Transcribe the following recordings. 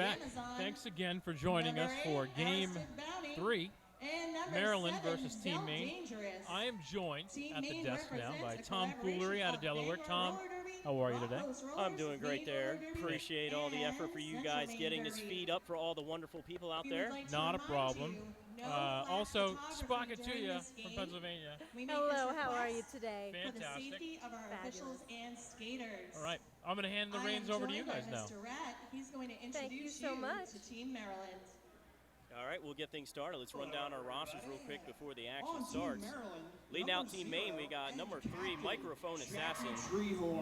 back. Thanks again for joining us for Game 3, Maryland versus Team Maine. I am joined at the desk now by Tom Foolery out of Delaware. Tom, how are you today? I'm doing great there. Appreciate all the effort for you guys getting this feed up for all the wonderful people out there. Not a problem. Also, Spock it to you from Pennsylvania. Hello, how are you today? Fantastic. Of our officials and skaters. All right, I'm going to hand the reins over to you guys now. He's going to introduce Thank you so much. to Team Maryland. All right, we'll get things started. Let's run down our rosters real quick before the action starts. Leading out Team Maine, we got number 3, Microphone Assassin.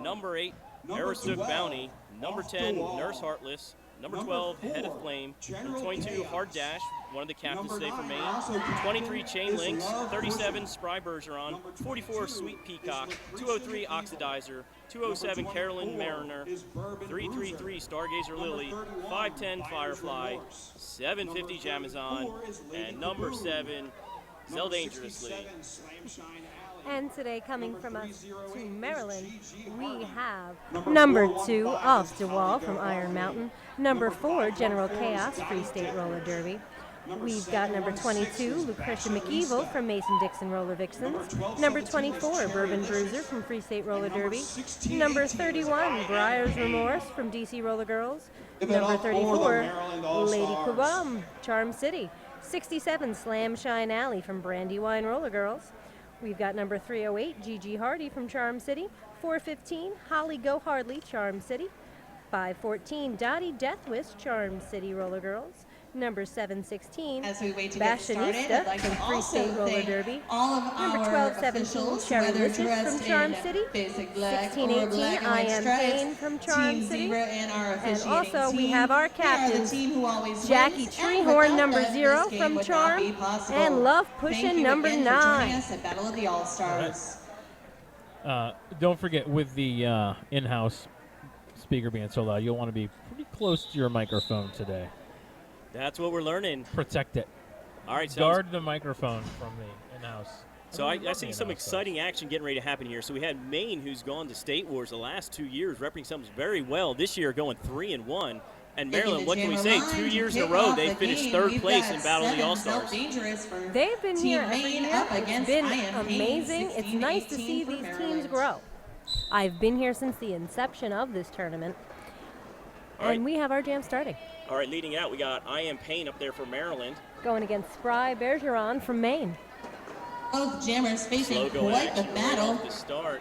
Number 8, Aristook Bounty. Number 10, Nurse Heartless. Number 12, Head of Flame. Number 22, Hard Dash, one of the captains today for Maine. 23, Chain Links. 37, Spry Bergeron. 44, Sweet Peacock. 203, Oxidizer. 207, Carolyn Mariner. 333, Stargazer Lily. 510, Firefly. 750, Jamazon. And number 7, Zell Dangerously. And today, coming from us to Maryland, we have number 2, Off the Wall from Iron Mountain. Number 4, General Chaos, Free State Roller Derby. We've got number 22, Lucretia McEvil from Mason-Dixon Roller Vixens. Number 24, Bourbon Bruiser from Free State Roller Derby. Number 31, Briar's Remorse from DC Roller Girls. Number 34, Lady Kubam, Charm City. 67, Slam Shine Alley from Brandywine Roller Girls. We've got number 308, Gigi Hardy from Charm City. 415, Holly Go Hardly, Charm City. 514, Dottie Deathwish, Charm City Roller Girls. Number 716, Fashionista from Free State Roller Derby. Number 1217, Cherry Licious from Charm City. 1618, I Am Pain from Charm City. And also we have our captains, Jackie Treehorn, number 0 from Charm, and Love Pushin', number 9. Don't forget, with the in-house speaker being so loud, you'll want to be pretty close to your microphone today. That's what we're learning. Protect it. All right, guard the microphone from the in-house. So I see some exciting action getting ready to happen here. So we had Maine, who's gone to State Wars the last 2 years, representing themselves very well. This year going 3-1. And Maryland, what can we say? 2 years in a row, they finished third place in Battle of the All-Stars. They've been here every year. It's been amazing. It's nice to see these teams grow. I've been here since the inception of this tournament. And we have our jam starting. All right, leading out, we got I Am Pain up there for Maryland. Going against Spry Bergeron from Maine. Both jammers facing quite the battle to start.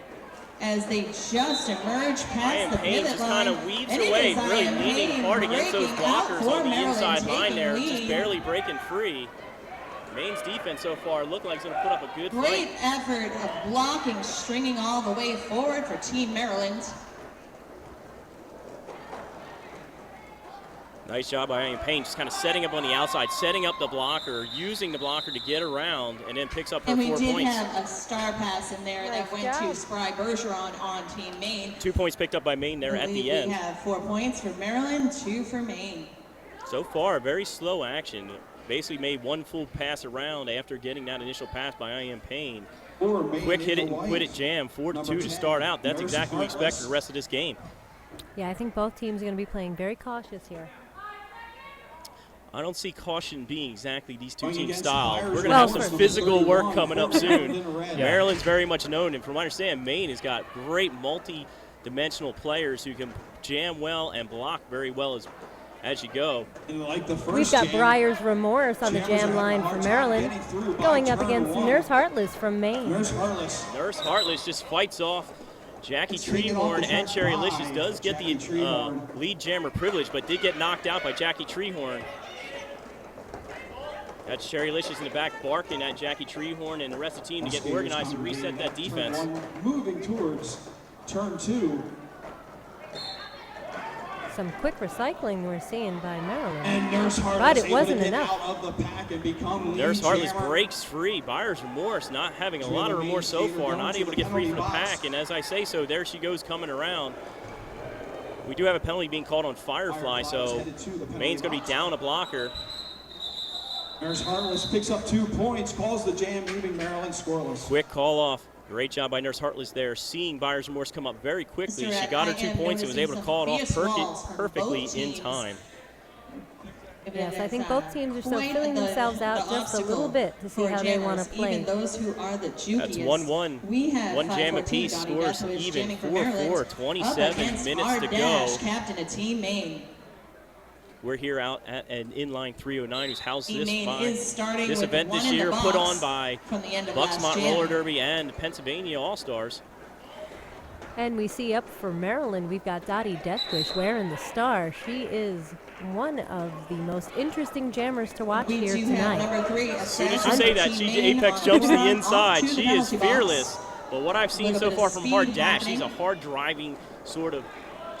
as they just emerge past the Pain pivot just line. kind of weaves away, really leaning hard against those blockers on the inside line there, just barely breaking free. Maine's defense so far looking like it's going to put up a good fight. Great effort of blocking, stringing all the way forward for Team Maryland. Nice job by Ian Payne, just kind of setting up on the outside, setting up the blocker, using the blocker to get around, and then picks up her 4 points. And we did have a star pass in there that went to Spry Bergeron on Team Maine. 2 points picked up by Maine there at the end. We have 4 points for Maryland, 2 for Maine. So far, very slow action. Basically made one full pass around after getting that initial pass by I.M. Payne. Quick hit it and quit it jam, 4-2 to start out. That's exactly what we expect for the rest of this game. Yeah, I think both teams are going to be playing very cautious here. I don't see caution being exactly these two teams' style. We're going to have some physical work coming up soon. Maryland's very much known, and from what I understand, Maine has got great multi-dimensional players who can jam well and block very well as you go. We've got Briar's Remorse on the jam line for Maryland, going up against Nurse Heartless from Maine. Nurse Heartless just fights off Jackie Treehorn, and Cherry Licious does get the lead jammer privilege, but did get knocked out by Jackie Treehorn. That's Cherry Licious in the back barking at Jackie Treehorn and the rest of the team to get organized to reset that defense. Moving towards turn 2. Some quick recycling we're seeing by Maryland, and Nurse Heartless, but it wasn't enough. Nurse Heartless breaks free. Buyer's Remorse not having a lot of remorse so far, not able to get free from the pack, and as I say so, there she goes coming around. We do have a penalty being called on Firefly, so Maine's going to be down a blocker. Nurse Heartless picks up 2 points, calls the jam, leaving Maryland scoreless. Quick call off. Great job by Nurse Heartless there, seeing Buyer's Remorse come up very quickly. She got her 2 points and was able to call it off perfectly in time. Yes, I think both teams are still filling themselves out just a little bit to see how they want to play. Even those who are the juiciest. That's 1-1. We have One jam 5'14" apiece, Dottie scores Deathwish even, jamming for 4-4, Maryland, 27 up against minutes our to Dash, go. captain of Team Maine. We're here out at an inline 309 who's housed Team this Maine by is starting this with event one this in the year, box put on by from the end of last Bucksmont jam. Roller Derby and Pennsylvania All-Stars. And we see up for Maryland, we've got Dottie Deathwish wearing the star. She is one of the most interesting jammers to watch We here do have tonight. number 3, As soon as you Assassin say for that, Team she Maine Apex on jumps to the off inside. to the She is penalty box. fearless. But what I've seen Little so bit far of from Hard speed Dash, she's a happening. hard driving sort of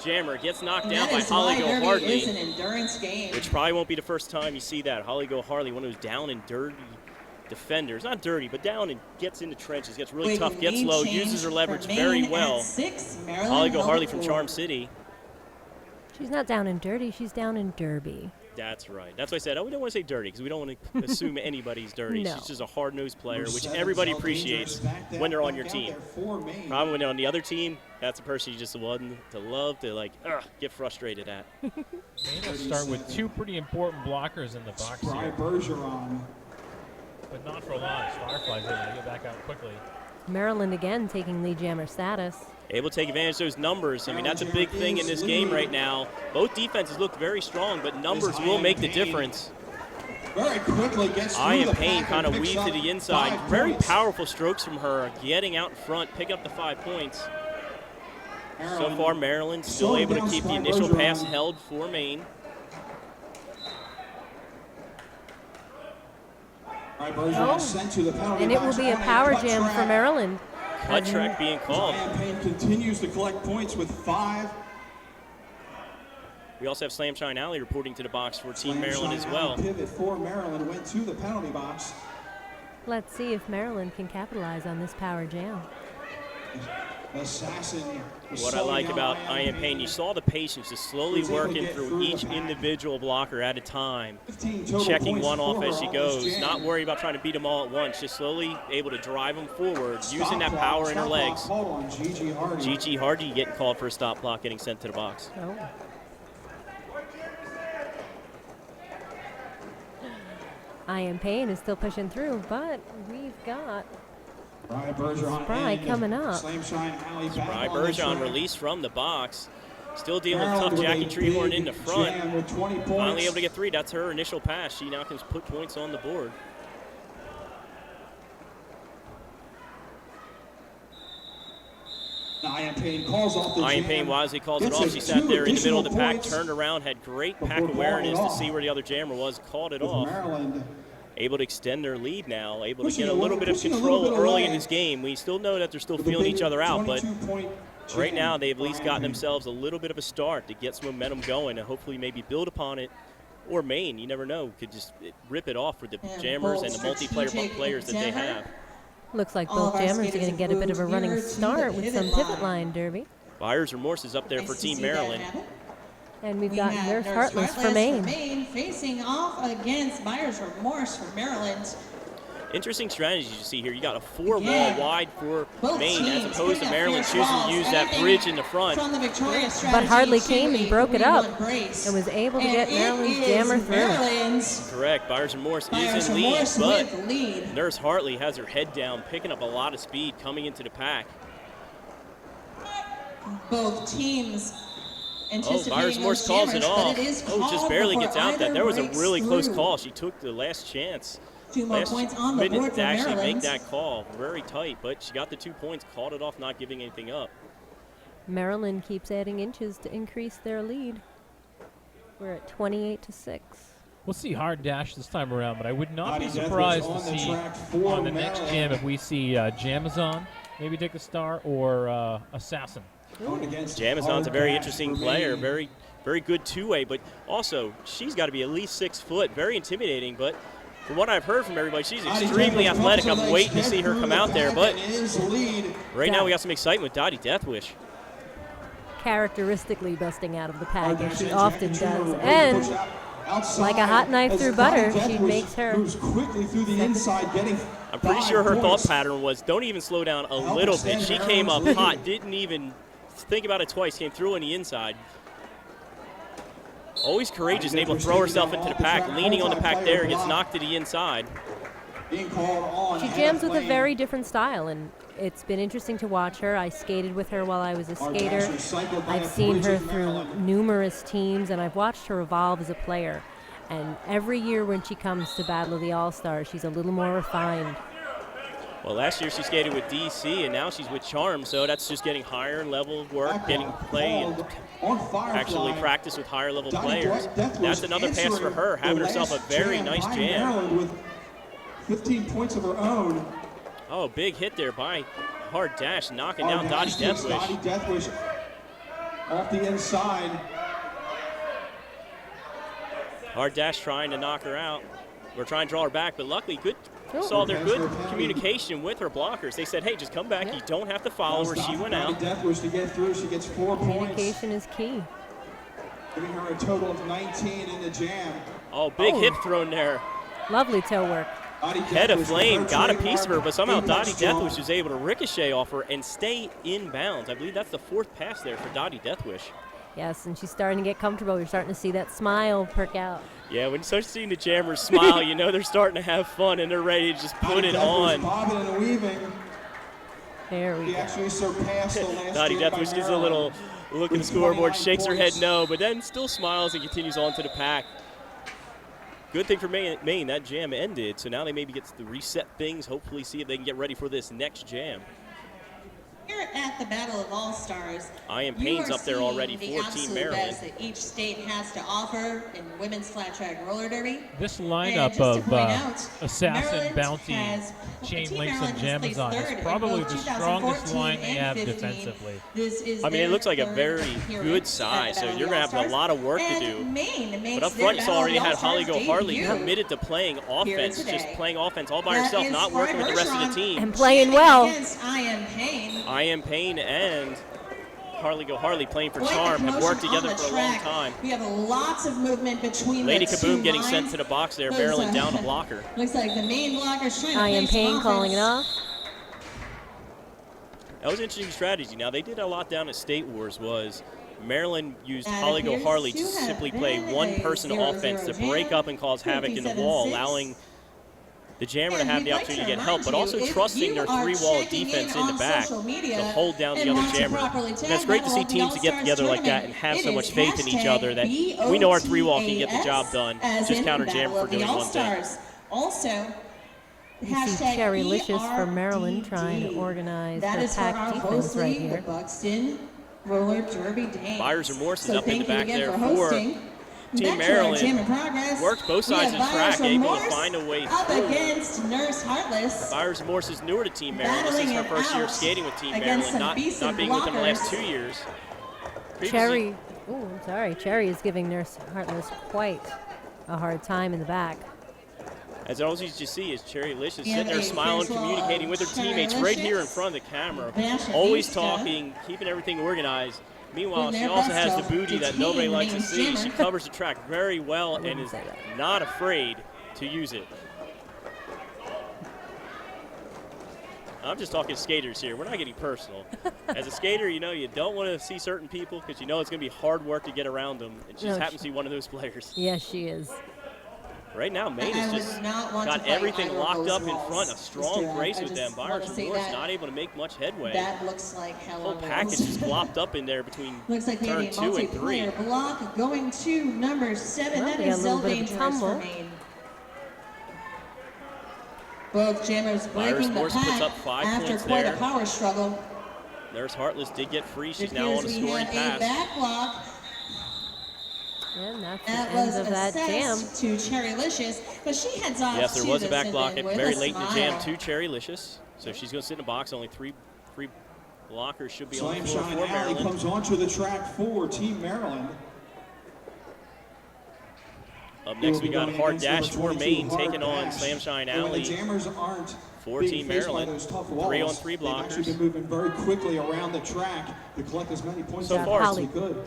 jammer. Gets knocked And down that by is why Holly Go Derby Hartley, is an endurance game. which probably won't be the first time you see that. Holly Go Hartley, one of those down and dirty defenders. Not dirty, but down and gets into trenches, gets really Big tough, gets lead low, change uses her for leverage Maine very at well. 6, Maryland Holly Go held Hartley it from for. Charm City. She's not down and dirty, she's down in Derby. That's right. That's why I said, oh, we don't want to say dirty because we don't want to assume anybody's dirty. No. She's just a hard-nosed player, Number which 7, everybody South appreciates Dangerous back that when they're on back your out team. there for Maine. Probably when they're on the other team, that's a person you just love to like, get frustrated at. Maine will start with two pretty important blockers in the box Spry here, Bergeron. but not for long. Fireflies able to get back out quickly. Maryland again taking lead jammer status. Able to take advantage of those numbers. I mean, that's a big thing in this game right now. Both defenses look very strong, but numbers will make the difference. Very quickly gets through Ian the Payne pack kind and of picks weaved to up the inside. 5 Very points. powerful strokes from her, getting out in front, picking up the 5 points. So far, Maryland still slowing able to down keep the Spry initial pass Bergeron. held for Maine. Spry Bergeron Oh. sent to the penalty And it will box be a on power cut jam for track. Maryland. Cut track being called. Ian Payne continues to collect points with 5. We also have Slam Shine Alley reporting to the box for Team Slam Maryland as Shine well. Alley Pivot for Maryland went to the penalty box. Let's see if Maryland can capitalize on this power jam. Assassin. was What I slowing like down about Ian Payne, you saw the patience, just slowly Was able to working get through through the each pack. individual blocker at a time, 15 total checking points one off for as her she on this goes, jam. not worried about trying to beat them all at once, just slowly able to drive them forward, using Stop that block, power in her stop block legs. called on Gigi Hardy. Gigi Hardy getting called for a stop block, getting sent to the box. Oh. Ian Payne is still pushing through, but we've got Spry Bergeron Spry and coming up. Slam Shine Alley back Spry on the Bergeron track. released from the box. Still dealing with Maryland tough with a Jackie Treehorn big in the front. jam with 20 points. Finally able to get 3. That's her initial pass. She now can put points on the board. Ian Payne calls off the Ian jam. Payne wisely calls it Gets off. her She sat 2 there in the middle of the additional pack, points turned around, had great pack before calling awareness it to off. see where the other jammer was, called it with off. Maryland. Able to extend their lead now, able to Pushing get a away- little bit of pushing a little control bit early away in this game. We still know that they're still with a feeling big each other out, but 22-point right jam now they've at for least Ian gotten Payne. themselves a little bit of a start to get some momentum going and hopefully maybe build upon it. Or Maine, you never know, could just rip it off with the And jammers both and the multiplayer strategic players that they endeavor. have. Looks like All of both our jammers are skaters going to get a bit of a have running moved to the start with some pivot pivot line. line derby. Buyer's Remorse is up there Nice for to Team see that Maryland. happen. And we've We got have Nurse Heartless for Maine. facing off against Buyer's Remorse for Maryland. Interesting strategies you see here. You got a 4-wall Again, wide for Both Maine as teams opposed to putting up Maryland fierce choosing to walls. use that Anything bridge in the front. From the Victoria But strategy Hardly to came and a broke it up 3-1 brace. and was able to And get it Maryland's is jammer through. Maryland's Correct. Buyer's Remorse Buyer's is in lead, Remorse but with lead. Nurse Hartley has her head down, picking up a lot of speed coming into the pack. Both teams Oh, anticipating Buyer's Remorse those calls it jammers, off. but it is Oh, just called barely before gets out that. either That was a breaks really close through. call. She took the last chance. 2 more Last points on the minute board to for actually Maryland. make that call. Very tight, but she got the 2 points, called it off, not giving anything up. Maryland keeps adding inches to increase their lead. We're at 28-6. We'll see Hard Dash this time around, but I would not be Dottie Deathwish surprised to on the see track for on the next Maryland. jam if we see Jamazon maybe take a star or Assassin. Going against Jamazon's a Hard very Dash interesting for player, Maine. very good two-way, but also she's got to be at least 6 foot, very intimidating. But from what I've heard from everybody, she's Dottie extremely Deathwish athletic. comes to I'm the waiting to step see her through come the out there, pack but and is lead. right now we got some excitement with Dottie Deathwish. Characteristically busting out of the pack, Hard as Dash she and often Jackie does. Treehorn And push out outside like a hot knife as through Dottie butter, she Deathwish makes her moves quickly through the inside, getting I'm pretty 5 sure her thought points. pattern was don't even slow down a Help little bit. extend She came up Maryland's hot, lead. didn't even think about it twice, came through on the inside. Always courageous and able to throw herself into the pack, leaning on the pack there, gets knocked to the inside. Being called on. She jams with a very different style, and it's been interesting to watch her. I skated with her while I was a skater. I've seen her through numerous teams, and I've watched her evolve as a player. And every year when she comes to Battle of the All-Stars, she's a little more refined. Well, last year she skated with DC, and now she's with Charm, so that's just getting higher level work, getting play, and actually practice with higher level players. That's another pass for her, having herself a very nice jam. 15 points of her own. Oh, big hit there by Hard Dash, knocking down Dottie Deathwish. Dottie Deathwish off the inside. Hard Dash trying to knock her out. We're trying to draw her back, but luckily saw their good communication with her blockers. They said, hey, just come back. You don't have to follow her. She went out. Dottie Deathwish to get through. She gets 4 points. Communication is key. Giving her a total of 19 in the jam. Oh, big hip thrown there. Lovely toe work. Head of Flame got a piece of her, but somehow Dottie Deathwish was able to ricochet off her and stay in bounds. I believe that's the 4th pass there for Dottie Deathwish. Yes, and she's starting to get comfortable. You're starting to see that smile perk out. Yeah, when you start seeing the jammers smile, you know they're starting to have fun and they're ready to just put it on. Bobbing and weaving. There we He go. actually surpassed the last Dottie year by Deathwish gives a little look at the scoreboard, shakes her head no, but then still smiles and continues on to the pack. Good thing for Maine, that jam ended, so now they maybe get to reset things, hopefully see if they can get ready for this next jam. Here at the Battle of All-Stars, I Am Payne's up there already the for Team absolute Maryland. best that each state has to offer in women's flat track roller derby. This And lineup just to of point out, assassin, Maryland bounty, has- chain Team links, and Maryland has placed Amazon third is in probably both the strongest 2014 line they and have 15. defensively. This is I mean, it their looks like a third very appearance good at size, so Battle of you're going to have a the lot of work to And do. Maine makes But up their front, you saw Battle of already the had Holly All-Stars Go Harley debut. committed to playing offense, today. just playing offense all by That herself, is not working with the rest of the Bergeron team. And playing well. Against I Am Payne. I Am Payne and Harley Go Harley playing for Quite the Charm have worked commotion together on the for a long track. time. We have lots of movement between Lady the Kaboom two getting lines. sent to the box there, Those, Maryland down to blocker. Looks like the main blockers trying to I Am play some Payne calling it offense. off. That was an interesting strategy. Now, they did a lot down at State Wars was Maryland used That Holly Go appears Harley to to have simply been play one a person 0-0 offense to jam. break up and cause havoc in the wall, 57-6. allowing the jammer to And have we'd the like opportunity to get to help, but remind also you, if trusting you their are three-wall checking defense in in the on back social media to hold down the and other want to jammer. properly And tag that's great to see Battle of the teams to get All-Stars together like that tournament. and have It so is much faith in each other that hashtag we know our three-wall can get the BOTAS, job done. as Just in counter jam Battle for of the doing one thing. All-Stars. Also, You see hashtag Cherry Licious from BRDD. Maryland trying to organize That the is for pack our defense host right league, here. the Buxton Roller Derby Dames. Buyers Remorse is So up in the thank you back again there for for hosting. Team Back to our Maryland. jam in progress. Worked both We sides have of the track, Buyers able to Remorse find a way up through. against Nurse Heartless. Buyers Morse is newer to Team Maryland. This is Battling her it first year out skating with Team against Maryland, some not being with them the last blockers. 2 years. Previously- Cherry, oh, I'm sorry. Cherry is giving Nurse Heartless quite a hard time in the back. As always you see is Cherry Licious We have sitting there a smiling, visual communicating with her of Cherry teammates right here in Licious. front of the camera. Fashionista. Always talking, keeping everything organized. Meanwhile, Doing she their also best has to the booty that detain nobody likes to Maine's see. jammer. She covers the track very well and wouldn't is say that. not afraid to use it. I'm just talking skaters here. We're not getting personal. As a skater, you know you don't want to see certain people because you know it's going to be hard work to get around them. And she just No, happens to be one of those players. Yes, she is. Right now, Maine I has would just not want to got fight everything either of locked those up in walls. front. A Just strong to- brace I with just them. wanna Buyers say Remorse that. not able to make much headway. That looks like hell Whole on package wheels. is glopped up in there between Looks like we have turn a 2 and 3. multiplayer block going to number 7. Well, That we got is a little so bit of a dangerous tumble. for Maine. Both jammers breaking the Morse puts pack up 5 after points quite there. a power struggle. Nurse Heartless did get free. She's It now on a appears we scoring have a pass. back block. And that's That the end was of that jam. assessed to Cherry Licious, but she heads off Yes, there to was a this back block event with very a late in the jam smile. to Cherry Licious. So she's going to sit in the box. Only three blockers should be on Slam the floor Shine for Alley Maryland. comes onto the track for Team Maryland. Up next, we got Hard Dash for Maine Hard taking on Dash. Slam Shine And when Alley. the jammers aren't for being Team faced by Maryland. those tough walls, 3-on-3 they've actually blockers. been moving very quickly around the track to collect as many points So as far, they Holly. could.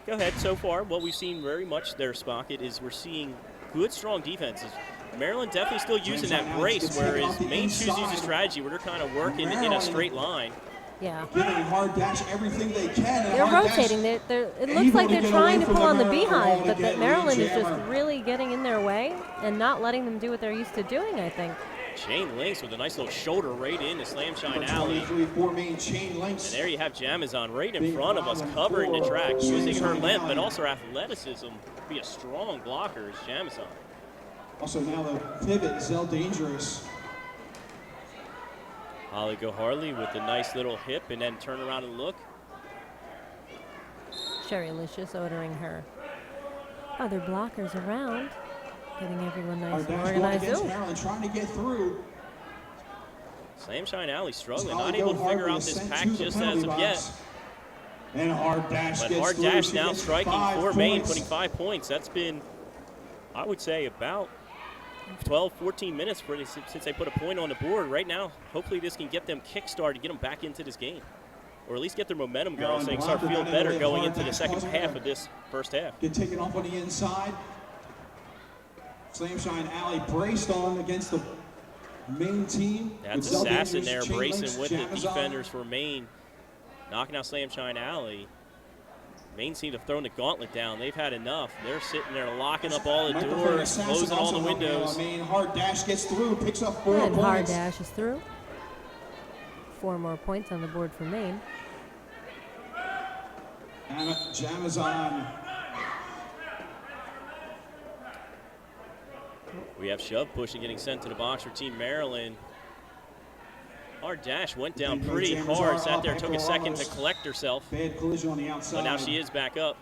Go ahead. So far, what we've seen very much there, Spocket, is we're seeing good, strong defenses. Maryland definitely still using that brace, whereas Maine chooses a strategy where they're kind of working in a straight line. Yeah. Giving Hard Dash everything they can. They're rotating. It looks like they're trying to pull on the beehive, but that Maryland is just really getting in their way and not letting them do what they're used to doing, I think. Chain links with a nice little shoulder right into Slam Shine Alley. 23 for Maine, chain links. And there you have Jamazon right in front of us, covering the track, using her length, but also her athleticism to be a strong blocker is Jamazon. Also now the pivot, Zell Dangerous. Holly Goharley with a nice little hip and then turn around and look. Sherry Licious ordering her other blockers around, getting everyone nice and organized. Maryland trying to get through. Slam Shine Alley struggling, not able to figure out this pack just as of yet. And Hard Dash But gets Hard through. Dash She now gets striking 5 for Maine, points. putting 5 points. That's been, I would say, about 12, 14 minutes since they put a point on the board. Right now, hopefully this can get them kick-started, get them back into this game. Or at least get their momentum going so they can start feeling better going into the second half of this first half. Get taken off on the inside. Slam Shine Alley braced on against the Maine team. That's Assassin there bracing with the defenders for Maine. Knocking out Slam Shine Alley. Maine seem to have thrown the gauntlet down. They've had enough. They're sitting there locking up all the doors, closing all the windows. Hard Dash gets through, picks up 4 And points. Hard Dash is through. 4 more points on the board for Maine. Jamazon. We have shove push and getting sent to the box for Team Maryland. Hard Dash went down pretty hard, sat there, took a second to collect herself. Bad collision on the outside. But now she is back up.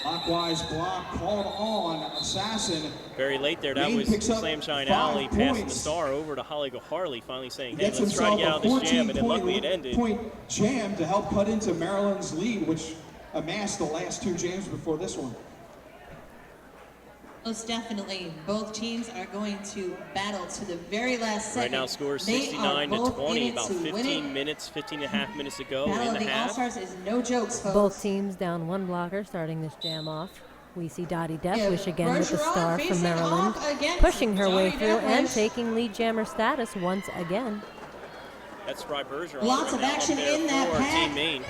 Clockwise block called on Assassin. Very late there, that Maine was picks up Slam Shine 5 Alley passing the points. star over to Holly Goharley, finally saying, hey, Gets let's try to get out of himself this a jam, and then luckily it ended. 14-point jam to help cut into Maryland's lead, which amassed the last 2 jams before this one. Most definitely, both teams are going to battle to the very last second. Right now, score They are 69 to both 20, in it about to win 15 it. minutes, 15 and a half minutes to go Battle in of the the half. All-Stars is no jokes, folks. Both teams down 1 blocker starting this jam off. We see Dottie Deathwish again with the star from Maryland, pushing her way through and taking lead jammer status once again. That's Spry Bergeron. Lots of right now action up there in that for pack. Team Maine.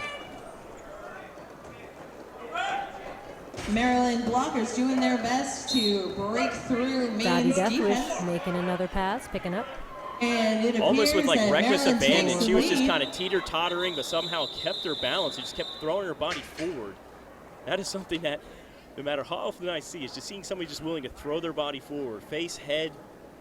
Maryland blockers doing their best to break through Dottie Maine's defense. Deathwish making another pass, picking up. And it Almost with appears like that reckless Maryland takes abandon. the She was just lead. kind of teeter-tottering, but somehow kept her balance. She just kept throwing her body forward. That is something that, no matter how often I see, is just seeing somebody just willing to throw their body forward. Face, head,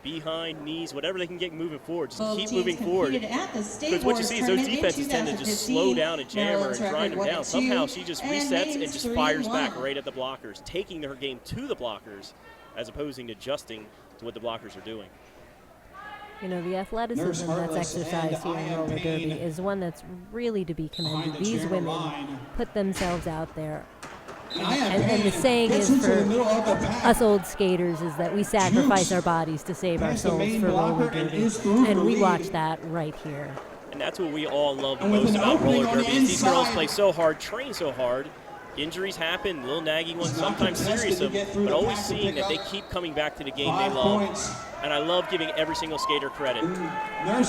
behind, knees, whatever they can get moving forward. Just Both keep teams moving forward. competed at the State Because what you Boards see is those tournament in defenses tend to just slow 2015. down and jam her and Maryland's grind them record down. 1-2, Somehow she just resets and Maine's just fires back 3-1. right at the blockers, taking her game to the blockers as opposed to adjusting to what the blockers are doing. You know, the athleticism that's exercised here in roller derby is one that's really to be commended. These women put themselves out there. And the saying is for us old skaters is that we sacrifice our bodies to save our souls for roller derby. And we watch that right here. And that's what we all love the most about roller derby is these girls play so hard, train so hard. Injuries happen, little nagging ones, sometimes serious, but always seeing that they keep coming back to the game they love. And I love giving every single skater credit. Now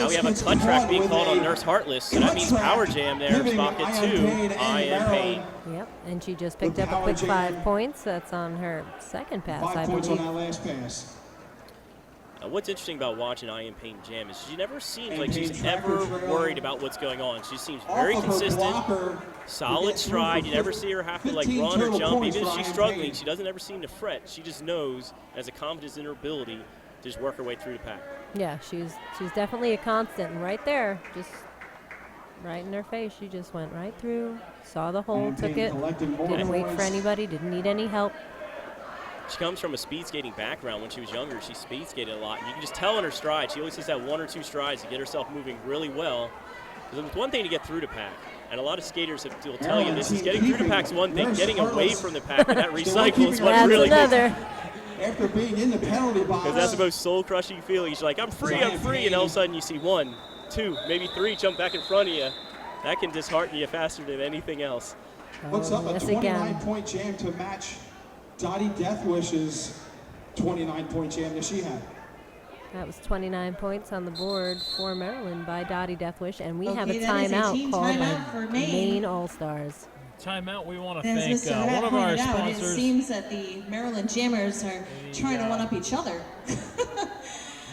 we have a cut track being called on Nurse Heartless, so that means Power Jam there, pocket 2, I Am Pain. Yep, and she just picked up a quick 5 points. That's on her second pass, 5 I points on believe. that last pass. What's interesting about watching I Am Pain jam is she never seems like she's ever worried about what's going on. She seems very consistent, solid stride. You never see her have to like run or jump. Even if she's struggling, she doesn't ever seem to fret. She just knows, has a confidence in her ability to just work her way through the pack. Yeah, she's definitely a constant. And right there, just right in her face, she just went right through, saw the hole, took it, didn't wait for anybody, didn't need any help. She comes from a speed skating background. When she was younger, she speed skated a lot. And you can just tell in her stride, she always has that 1 or 2 strides to get herself moving really well. Because it's one thing to get through the pack, and a lot of skaters will tell you this is getting through the pack's one thing, getting away from the pack and that recycle is what really That's another. After being in the penalty box. Because that's the most soul-crushing feeling. You're like, I'm free, and all of a sudden you see 1, 2, maybe 3 jump back in front of you. That can dishearten you faster than anything else. What's up? A Yes, again. 29-point jam to match Dottie Deathwish's 29-point jam that she had. That was 29 points on the board for Maryland by Dottie Deathwish, and we have a that is a timeout team called timeout by for Maine. Maine All-Stars. Timeout. We want to As thank Mr. Hatt one of our pointed out, sponsors. it seems that the Maryland Jammers are trying to one-up each other.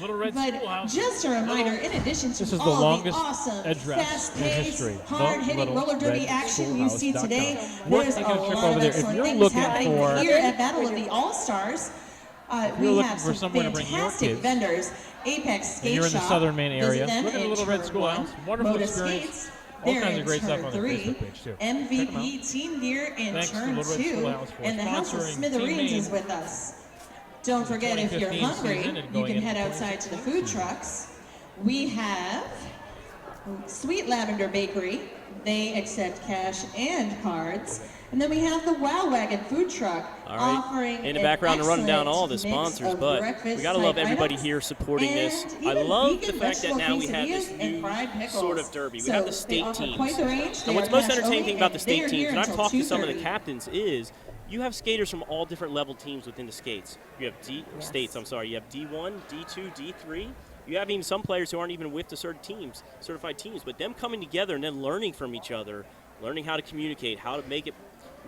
Little Red But Schoolhouse. just a reminder, in addition to This is the all longest the awesome, address in fast-paced, history. hard-hitting roller derby action you see today, there's a taking a trip lot over of there. If excellent you're things looking happening for- here at Battle of the All-Stars. you're We looking have for some somewhere to bring your fantastic kids, vendors. Apex Skate and you're in the Shop. southern Maine area, Visit them look at the in Little Red Turn Schoolhouse. 1. Wonderful Moda experience. Skates, All they're kinds in of great stuff Turn on their 3. Facebook page, too. Check 'em MVP out. Team Gear in Thanks to Turn Little Red 2. Schoolhouse for And the House of sponsoring Team Smithereens is Maine. with us. Don't forget, if you're 2015 hungry, season and you going can into head outside to the food trucks. We have Sweet Lavender Bakery. They accept cash and cards. And then we have the Wow Wagon food truck All right. offering In the background, to run down all the excellent mix sponsors, of but we breakfast got to love type everybody items here supporting this. and I even love vegan the fact that vegetable now we have this quesadillas and new fried pickles. sort of derby. We So have the they state offer teams. quite the range. They And what's are most cash entertaining only, thing about the and state they are teams, here and I've until talked to some of the 2:30. captains, is you have skaters from all different level teams within the skates. You have states, I'm sorry. You have D1, D2, D3. You have even some players who aren't even with the certified teams, but them coming together and then learning from each other, learning how to communicate, how to make it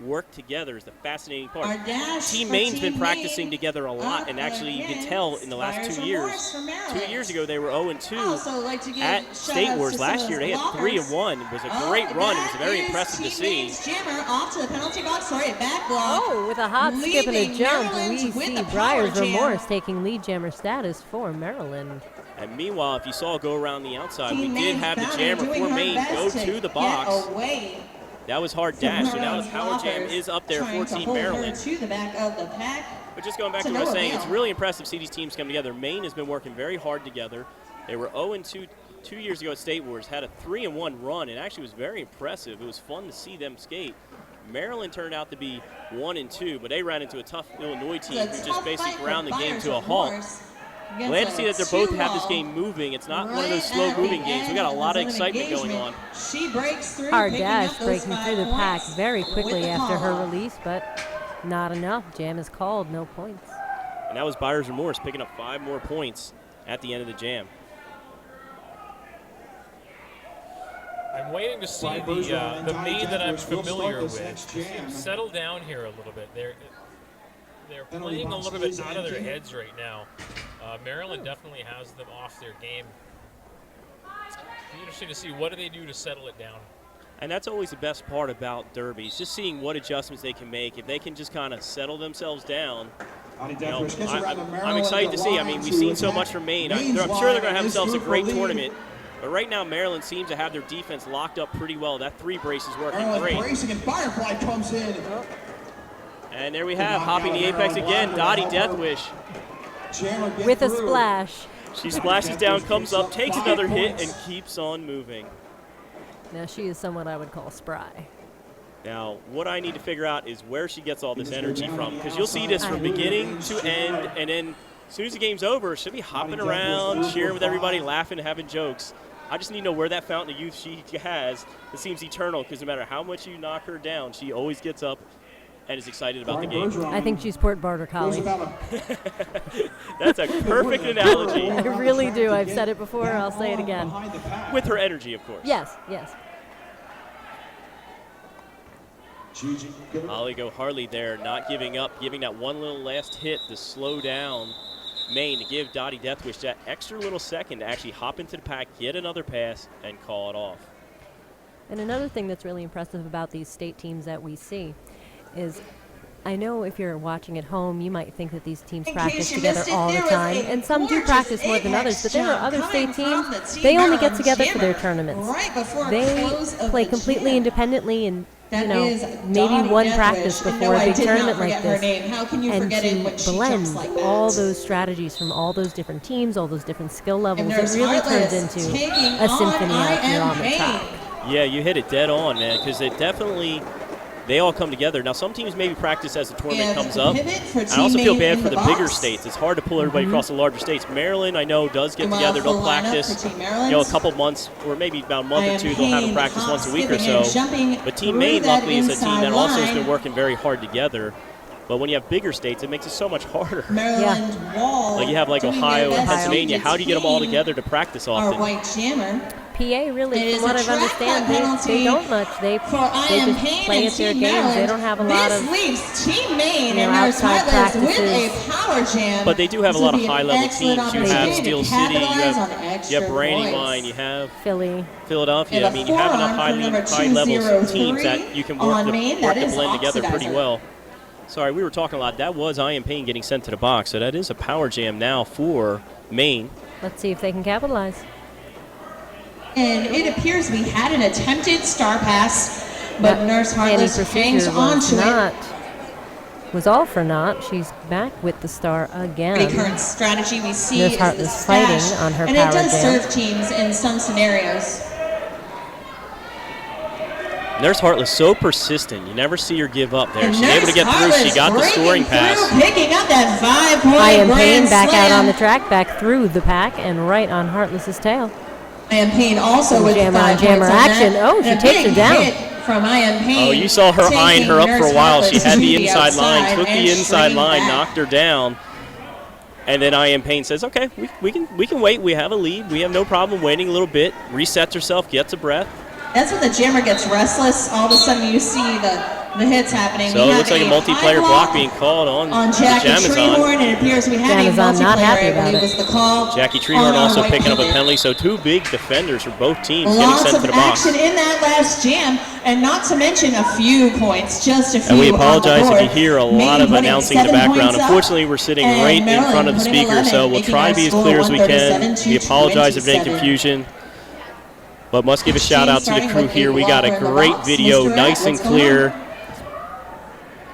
work together is the fascinating part. Our dash Team for Maine's been Team practicing Maine, together a lot, and actually you can again, tell in the last Spires 2 years. Remorse from Maryland. 2 years ago they were 0-2 Also like to give at shout-outs State Wars. to some Last of year they those had blockers. 3-1. It was a great run. It was very That is impressive to Team see. Maine's Jammer off to the penalty box. Sorry, a back block. Oh, with a hop, skip, and a Leaving jump, Maryland we with see the power Briar's jam. Remorse taking lead jammer status for Maryland. And meanwhile, if you saw it go around the outside, we Team did Maine's have the Bounty jammer doing for her Maine best go to to the get box. away That was hard from dash, so now Maryland's the power jam blockers, is up there trying for to Team hold her Maryland. to the back of the pack. But just going back To to what I was no saying, it's avail. really impressive to see these teams come together. Maine has been working very hard together. They were 0-2 2 years ago at State Wars, had a 3-1 run, and actually was very impressive. It was fun to see them skate. Maryland turned out to be 1-2, but they ran into a tough Illinois team who just basically ground the game to a halt. Glad to see that they both have this game moving. It's not one of those slow-moving games. We got a lot of excitement going on. She breaks through, Hard picking dash up those breaking 5 through the pack points very with quickly the after her call. release, but not enough. Jam is called, no points. And that was Byers Remorse picking up 5 more points at the end of the jam. I'm waiting to see the Maine that I'm familiar with settle down here a little bit. They're playing a little bit out of their heads right now. Maryland definitely has them off their game. It'll be interesting to see what do they do to settle it down. And that's always the best part about derbies, just seeing what adjustments they can make. If they can just kind of settle themselves down, you know, I'm excited to see. I mean, we've seen so much from Maine. I'm sure they're going to have themselves a great tournament. But right now, Maryland seems to have their defense locked up pretty well. That 3 brace is working great. Bracing and Firefly comes in. And there we have, hopping the apex again, Dottie Deathwish. With a splash. She splashes down, comes up, takes another hit, and keeps on moving. Now she is someone I would call spry. Now, what I need to figure out is where she gets all this energy from, because you'll see this from beginning to end, and then as soon as the game's over, she'll be hopping around, cheering with everybody, laughing, having jokes. I just need to know where that fountain of youth she has. It seems eternal, because no matter how much you knock her down, she always gets up and is excited about the game. I think she's Port Border Collie. That's a perfect analogy. I really do. I've said it before. I'll say it again. With her energy, of course. Yes, yes. Holly Go Harley there, not giving up, giving that one little last hit to slow down Maine, to give Dottie Deathwish that extra little second to actually hop into the pack, get another pass, and call it off. And another thing that's really impressive about these state teams that we see is, I know if you're watching at home, you might think that these teams practice together all the time, and some do practice more than others, but there are other state teams, they only get together for their tournaments. They play completely independently and, you know, maybe one practice before a big tournament like this. And to blend all those strategies from all those different teams, all those different skill levels, it really turns into a symphony out here on the track. Yeah, you hit it dead on, man, because it definitely, they all come together. Now, some teams maybe practice as the tournament comes up. I also feel bad for the bigger states. It's hard to pull everybody across the larger states. Maryland, I know, does get together. They'll practice, you know, a couple months, or maybe about a month or two. They'll have a practice once a week or so. But Team Maine, luckily, is a team that also has been working very hard together. But when you have bigger states, it makes it so much harder. Maryland Wall. Like you have like doing Ohio their and best to Pennsylvania. How do you get them all contain together to practice Our often? white jammer. PA really, It is from what a I've track understand, penalty they don't much. They for just Payne play and at their Team games. They Maryland. don't have a lot This of leaves Team Maine you know, and Nurse outside Heartless with practices. a power jam. But they do have a This lot would of be an high-level excellent teams. You have opportunity Steel to City, you capitalize on have extra Brandywine, points. you have Philly. Philadelphia. I And a mean, you have enough forearm for number high-level 203 teams that you can work on the Maine. That is blend together pretty Oxidizer. well. Sorry, we were talking a lot. That was Payne getting sent to the box, so that is a power jam now for Maine. Let's see if they can capitalize. And it appears we had an attempted star pass, but Nurse Annie Heartless hangs procedure on was to it. not. Was all for naught. She's back with the star again. The current strategy we see Nurse is Hart the was stash, fighting on her and power it does jam. serve teams in some scenarios. Nurse Hartless so persistent. You never see her give up there. And She's able to Nurse get through. Heartless She got the breaking scoring through, pass. Picking up that 5-point Ian Payne grand back out on the slam. track, back through the pack, and right on Heartless's tail. Ian Payne also with Jammer 5 on jammer points on action. that. Oh, she And a takes big her down. hit from Ian Payne. Oh, you saw her eyeing her up for a taking while. Nurse She had Heartless the to inside line, outside took the and inside straight line, back. knocked her down. And then Ian Payne says, okay, we can wait. We have a lead. We have no problem waiting a little bit. Resets herself, gets a breath. That's when the jammer gets restless. All of a sudden you see the hits happening. So We it looks have like a high multiplayer block being called on Jackie Jamazon. Treehorn, and it appears we have a Jamazon not happy multiplayer, I about believe it. was the call. Jackie on Treehorn our also white picking up a bandit. penalty. So 2 big defenders for both teams getting Lots sent of to the box. action in that last jam, and not to mention a few points, just a few. And we on the apologize if board. you hear a Maine lot of putting announcing in the 7 background. points up, Unfortunately, we're sitting and right in Maryland front of the putting speaker, 11, so we'll making try our to be as score clear as we can. 137 We to apologize if any 27. confusion. But must give a shout out to the Starting crew with here. a We got a blocker in the great box. video, Mr. nice and what's going clear.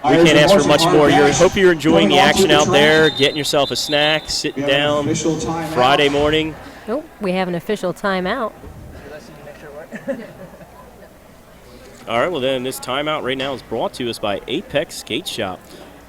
We Irish can't ask for much Hard more. Dash Hope you're enjoying coming the off to action the out track. there, getting yourself a snack, sitting We have an down official timeout. Friday morning. Oh, we have an official timeout. All right, well then this timeout right now is brought to us by Apex Skate Shop.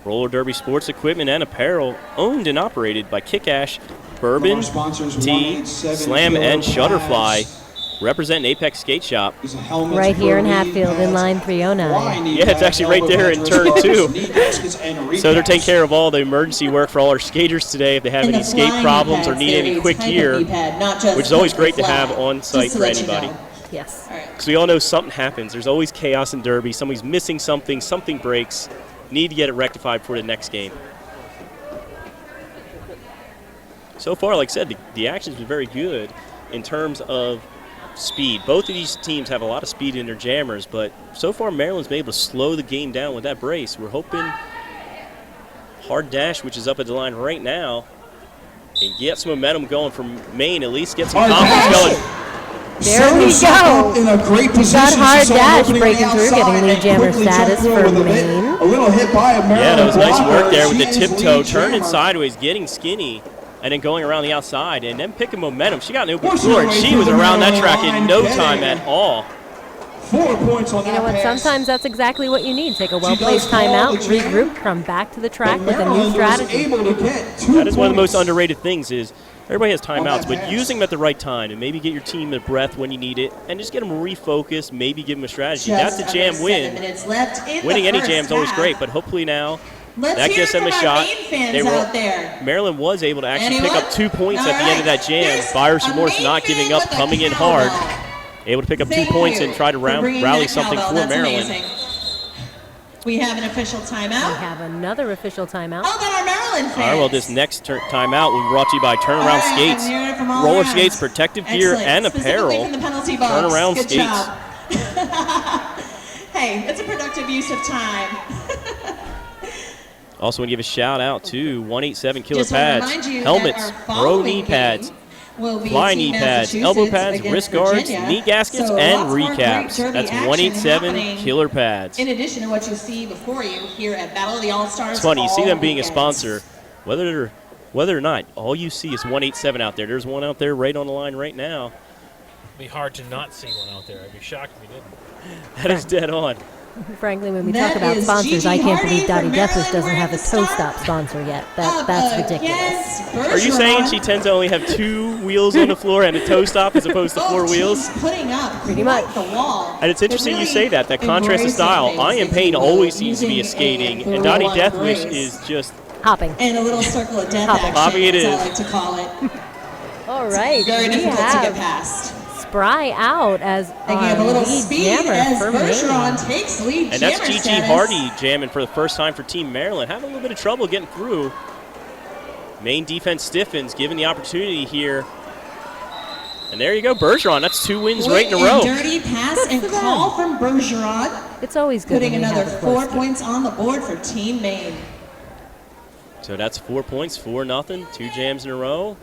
Roller derby sports equipment and apparel owned and operated by Kick-Ash, Bourbon, Our sponsors, Tea, 187 Slam, and Killer Shutterfly. Pads. Representing Apex Skate Shop. These are helmets, Right here in knee Hatfield in pads, line 309. fly knee Yeah, it's pads, actually right elbow there pads, in wrist turn guards, 2. knee baskets, and So they're taking recaps. care of all the emergency work for all our skaters today if they have And any the skate flying problems or pads, need they're any a quick type of gear, knee pad, not just which is always the great to flat, have on just site to for let you anybody. know. Yes. All right. Because we all know something happens. There's always chaos in derby. Somebody's missing something, something breaks. Need to get it rectified for the next game. So far, like I said, the action's been very good in terms of speed. Both of these teams have a lot of speed in their jammers, but so far Maryland's been able to slow the game down with that brace. We're hoping Hard Dash, which is up at the line right now, can get some momentum going from Maine, at least get some Hard confidence Dash. going. There we Herself go. In a great Got position. Hard She saw an Dash opening breaking on the through, getting outside lead and jammer quickly jumped status through for with a Maine. A little hit by a Maryland Yeah, that was nice blocker. work there with the She is tiptoe, lead turning jammer. sideways, getting skinny, and then going around the outside, and then picking momentum. She got an open Pushing floor, her and way she through was the around that Maryland track in line, no getting time at all. 4 points on You that know what? pass. Sometimes that's exactly what you need. Take a does well-placed call timeout, the jammer, regroup, come back to the track But with a new Maryland was strategy. able to get 2 That is one of the most points. underrated things is everybody has timeouts, that but pass. using them at the right time and maybe get your team a breath when you need it and just get them refocused, maybe give them a strategy. Just That's a under jam 7 win. minutes left in Winning the any first jam is always half. great, but hopefully now Let's that hear gives them a from our shot. Maine fans They were, out there. Maryland was able to actually Anyone? pick up 2 points All at the end of that right. jam. There's Buyer's a remorse Maine not fan giving up, with a coming in hard. cowbell. Able to pick up 2 Thank points you and try to for bringing rally that something cowbell. for That's Maryland. amazing. We have an official timeout. We have another official timeout. How about our Maryland fans? All right, well, this next timeout will be brought to you by Turnaround All right, Skates. I'm hearing it from all Roller around. skates, protective gear, Excellent. and Specifically apparel. from the penalty box. Turnaround Good skates. job. Hey, it's a productive use of time. Also want to give a shout out to 187 Killer Just want to Pads, remind you helmets, that our pro following knee game pads, will be fly Team knee pads, elbow Massachusetts pads, against wrist guards, Virginia. knee gaskets, So and lots more great recaps. derby That's action 187 happening Killer Pads. In addition to what you see before you here at Battle of the All-Stars. It's funny, you see all them being a weekends. sponsor, whether or not, all you see is 187 out there. There's one out there right on the line right now. It'd be hard to not see one out there. I'd be shocked if we didn't. That is dead on. Frankly, when we talk about sponsors, I can't believe Dottie Deathwish doesn't have a toe stop sponsor yet. That's ridiculous. Are you saying she tends to only have 2 wheels on the floor and a toe stop as opposed to 4 wheels? Putting up Pretty much. the wall. And it's interesting you say that contrast of style. I Am Pain always seems to be a skating, and Dottie Deathwish is just hopping. And a little circle of death action, Hopping it as I is. like to call it. All right. Very we difficult to get have past. Spry out as And you have a our little lead speed jammer as for Maine. Bergeron takes lead And that's jammer Gigi status. Hardy jamming for the first time for Team Maryland. Having a little bit of trouble getting through. Maine defense stiffens, given the opportunity here. And there you go, Bergeron. That's 2 wins right in a row. Dirty pass and call from Bergeron. It's always good Putting when we another have a close 4 game. points on the board for Team Maine. So that's 4 points, 4-0, 2 jams in a row.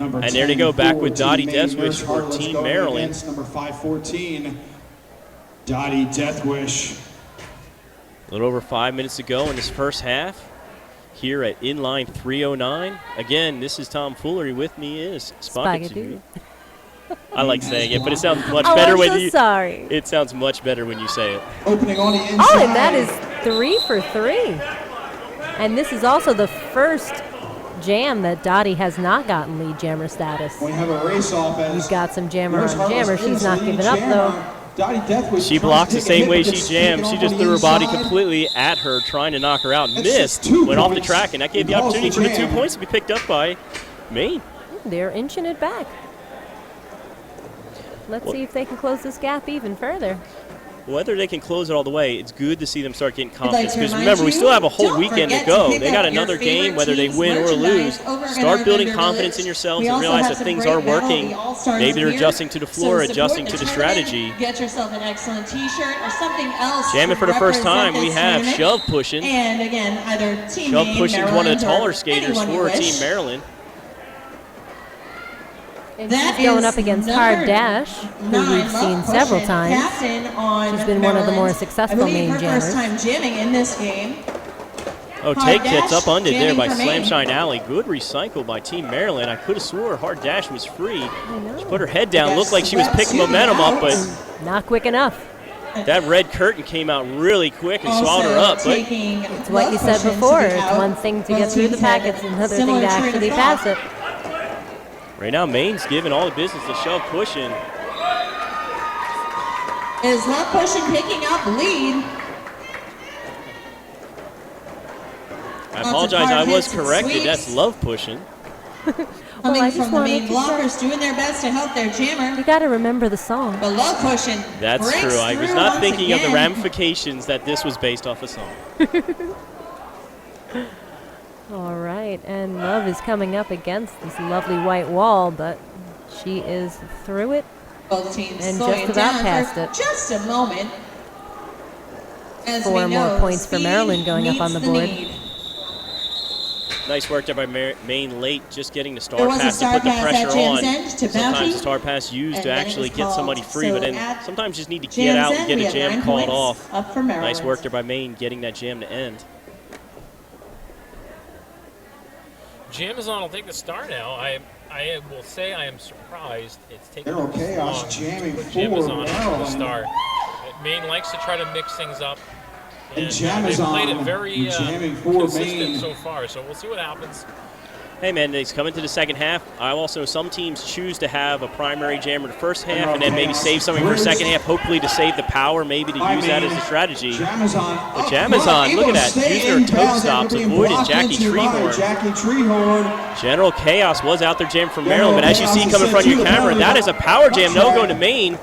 Number And there they go, 10 back for with Team Dottie Maine, Deathwish Nurse for Hartless Team going Maryland. against number 514, Dottie Deathwish. A little over 5 minutes to go in this first half here at inline 309. Again, this is Tom Foolery. With me is Spagadoo. I like saying it, but it sounds much Oh, better I'm when so you. sorry. It sounds much better when you say it. Opening on the inside. Oh, and that is 3 for 3. And this is also the first jam that Dottie has not gotten lead jammer status. We have a race-off as We've got some jammer Nurse on Hartless jammer. She's is not lead giving up, jammer. though. Dottie Deathwish She tries blocks to the take a same hit, way but she gets jammed. taken She off just on threw the her body inside. completely at her, trying to knock her out. That's Missed, just 2 went off the points. track, and that gave the Calls opportunity for the 2 jam. points to be picked up by Maine. They're inching it back. Let's see if they can close this gap even further. Whether they can close it all the way, it's good to see them start getting like confidence. to Because remind remember, we you, still have a whole don't weekend to forget go. pick They up got your another game, favorite whether they team's win or lose. merchandise over in Start our building vendor confidence in village. yourselves We and also realize have that some things great are Battle of working. the All-Stars Maybe they're gear. adjusting to the floor, So adjusting support to the the tournament, strategy. Get yourself an excellent T-shirt or something else. Jamming to for the first represent time, we this have tournament. Shove Pushing. And again, either Team Shove Maine, Pushing's one of the Maryland, taller or skaters anyone you for wish. Team Maryland. And That she's going is up against number Hard Dash, who 9, we've seen Love several Pushing, times. Captain on She's been one of the more Maryland. successful I believe Maine her jammers. first time jamming in this game. Oh, Hard take gets Dash up under there jamming by for Maine. Slamshine Alley. Good recycle by Team Maryland. I could have swore Hard Dash was free. I know. She put her head down. Got Looked like she was swept picking to the momentum up, but Not quick enough. that red curtain came out really quick and swallowed her up. But It's what you said before. It's one thing to get through the packets, another thing to actually pass it. right now, Maine's giving all the business to Shove Pushing. Is Love Pushing picking up lead? I Lots of apologize, hard I was hits and corrected. sweeps. That's Love Pushing. Coming I just from the wanted Maine to say- blockers, doing their best to help their jammer. You got to remember the song. But Love Pushing That's breaks true. I was through not once thinking of the again. ramifications that this was based off a song. All right, and Love is coming up against this lovely white wall, but she is through it. Both teams And slowing just about down past for it. just a moment. As 4 we more know, points for speed Maryland going up meets on the board. need. Nice work there by Maine late, just getting the star There was a pass to star put the pass at pressure Jam's on. end to Sometimes Bounty, the star pass used and to then it actually was get called. somebody free, So but then at sometimes just need to get Jam's out end, and get we a have jam 9 called points off. up for Nice Maryland. work there by Maine, getting that jam to end. Jamazon will take the star now. I will say I am surprised it's taken Arrow this Chaos long jamming to put for Jamazon into the Maryland. star. Maine likes to try to mix things up. And they've played it Jamazon very jamming for consistent Maine. so far, so we'll see what happens. Hey man, it's coming to the second half. I also know some teams choose to have a primary jammer the first half and then maybe save something for second half, hopefully to save the power, maybe to use that as a strategy. Jamazon, But Jamazon, look at that, using her toe stops, avoided Jackie Treehorn. Jackie Treehorn. General Chaos was out there jamming for Maryland, but as you see coming in front of your camera, that is a power jam. No going to Maine.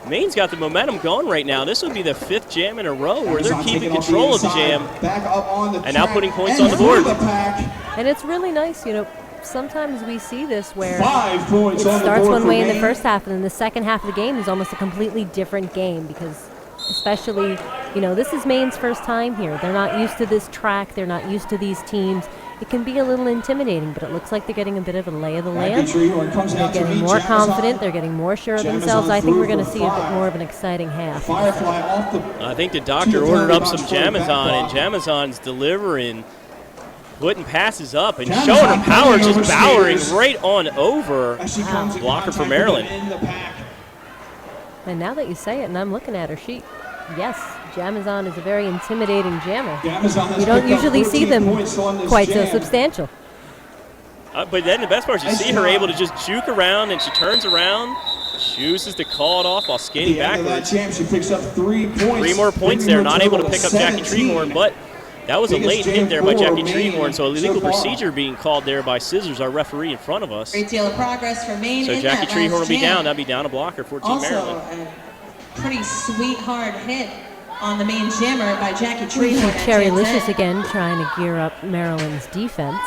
Maine's got the momentum going right now. This would be the 5th jam in a row where they're Jamazon keeping taking off control of the inside, jam. Back up on the And now track, putting points and on the through board. the pack. And it's really nice, you know, sometimes we see this where 5 points it on the starts board one for way in the Maine. first half, and then the second half of the game is almost a completely different game because especially, you know, this is Maine's first time here. They're not used to this track. They're not used to these teams. It can be a little intimidating, but it looks like they're getting a bit of a lay of the Jackie land. Treehorn comes They're out to getting meet more Jamazon. confident. They're getting more sure of Jamazon themselves. I think through we're going to for see a bit 5. more of an exciting half. Firefly off the I think the doctor ordered up some Jamazon, and Jamazon's delivering, putting passes up and Jamazon showing her power, coming over just powering skaters. right on over. as she comes in Blocker for contact with Maryland. them in the pack. And now that you say it, and I'm looking at her sheet, yes, Jamazon is a very intimidating jammer. Jamazon has You don't picked up usually see 13 them points on this quite so jam. substantial. But then the best part is you Nice see her job. able to just juke around, and she turns around, chooses to call it off while At skating the end of that backwards. jam, she picks up 3 points. 3 more points bringing there, her not able to total pick up Jackie 17. Treehorn, but that was a Biggest late hit jam there by for Jackie Maine Treehorn, so illegal so far. procedure being called there by Scissors, our referee in front of us. Great deal of progress for Maine So in Jackie that Treehorn will last be jam. down. That'll be down a blocker for Team Also, Maryland. a pretty sweet hard hit on the Maine jammer by Jackie We see Treehorn. at Cherry jam Licious 10. again trying to gear up Maryland's defense.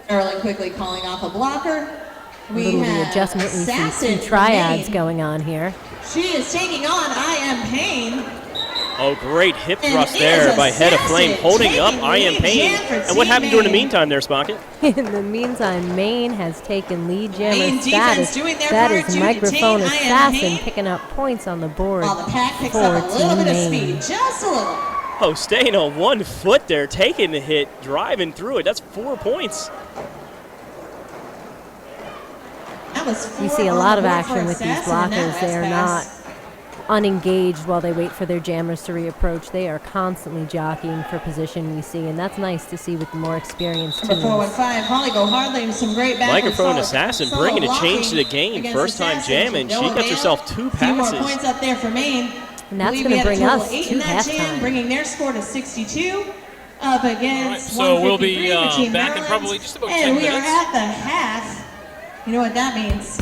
Maryland quickly calling off a blocker. A We little have readjustment. We see Assassin two from triads Maine. going on here. She is taking on I Am Pain. Oh, great hip And thrust is there by Head of Flame, Assassin holding up taking I Am lead Pain. jam for And what Team happened during the Maine. meantime there, Spocket? In the meantime, Maine has taken lead jammer Maine defense status. doing their That part is to microphone detain I Am assassin Pain. picking up points on the board While the pack picks for up a little Team bit of Maine. speed, just a little. Oh, staying on 1 foot there, taking the hit, driving through it. That's 4 points. That was You 4 see a on lot the of board action for with these Assassin in that blockers. last They are not pass. unengaged while they wait for their jammers to reapproach. They are constantly jockeying for position, we see, and that's nice to see with the more experienced Number teams. 415, Holly Go Hardly with some great backwards Microphone solo- Assassin solo bringing a blocking change to the game. against First time Assassin jamming. to She Noah got Bale. herself 2 A few more passes. points up there for Maine. And that's Believe going we to had a bring total us 8 to in that jam, halftime. bringing their score to 62. Up against so we'll be 153 for Team back in Maryland. probably just about and 10 we minutes. are at the half. You know what that means?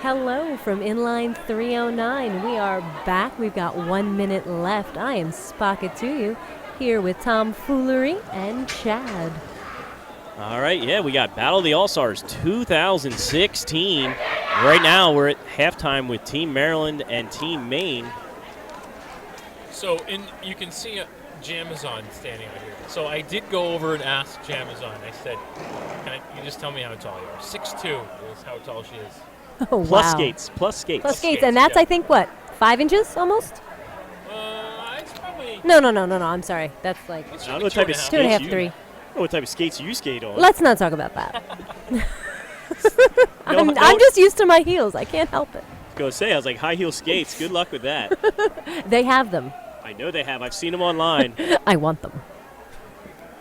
Hello from inline 309. We are back. We've got 1 minute left. I am Spockatuyu here with Tom Foolery and Chad. All right, yeah, we got Battle of the All-Stars 2016. Right now, we're at halftime with Team Maryland and Team Maine. So you can see Jamazon standing right here. So I did go over and ask Jamazon. I said, you just tell me how tall you are? 6'2" is how tall she is. Oh, Plus wow. skates, plus skates. Plus skates, and that's, yeah. I think, what, 5 inches almost? It's probably... No, I'm sorry. That's like I don't know what type of 2.5, skates 3. I don't know what type of skates you skate on. Let's not talk about that. No. I'm just used to my heels. I can't help it. I was going to say, I was like, high heel skates. Good luck with that. They have them. I know they have. I've seen them online. I want them.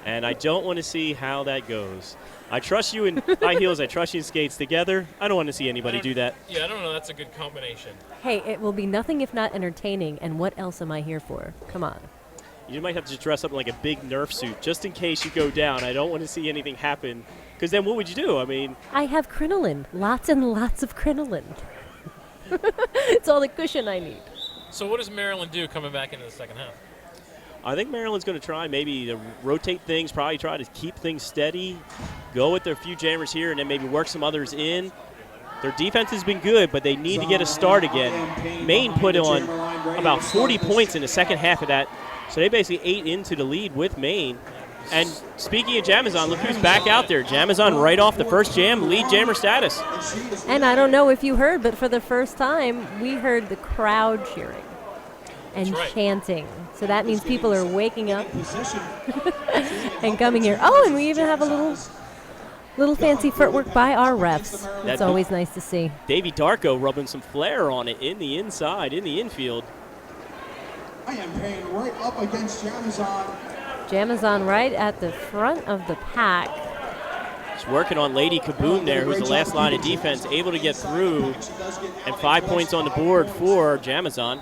And I don't want to see how that goes. I trust you in high heels. I trust you in skates together. I don't want to see anybody do that. Yeah, I don't know. That's a good combination. Hey, it will be nothing if not entertaining, and what else am I here for? Come on. You might have to dress up in like a big Nerf suit just in case you go down. I don't want to see anything happen. Because then what would you do? I mean... I have crinoline. Lots and lots of crinoline. It's all the cushion I need. So what does Maryland do coming back into the second half? I think Maryland's going to try maybe to rotate things, probably try to keep things steady, go with their few jammers here, and then maybe work some others in. Their defense has been good, but they need to get a start again. Maine put on about 40 points in the second half of that, so they basically ate into the lead with Maine. And speaking of Jamazon, look who's back out there. Jamazon right off the first jam, lead jammer status. And I don't know if you heard, but for the first time, we heard the crowd cheering and chanting. So that means people are waking up and coming here. Oh, and we even have a little fancy footwork by our refs. It's always nice to see. Davey Darko rubbing some flair on it in the inside, in the infield. I am paying right up against Jamazon. Jamazon right at the front of the pack. He's working on Lady Kaboom there, who's the last line of defense, able to get through, and 5 points on the board for Jamazon.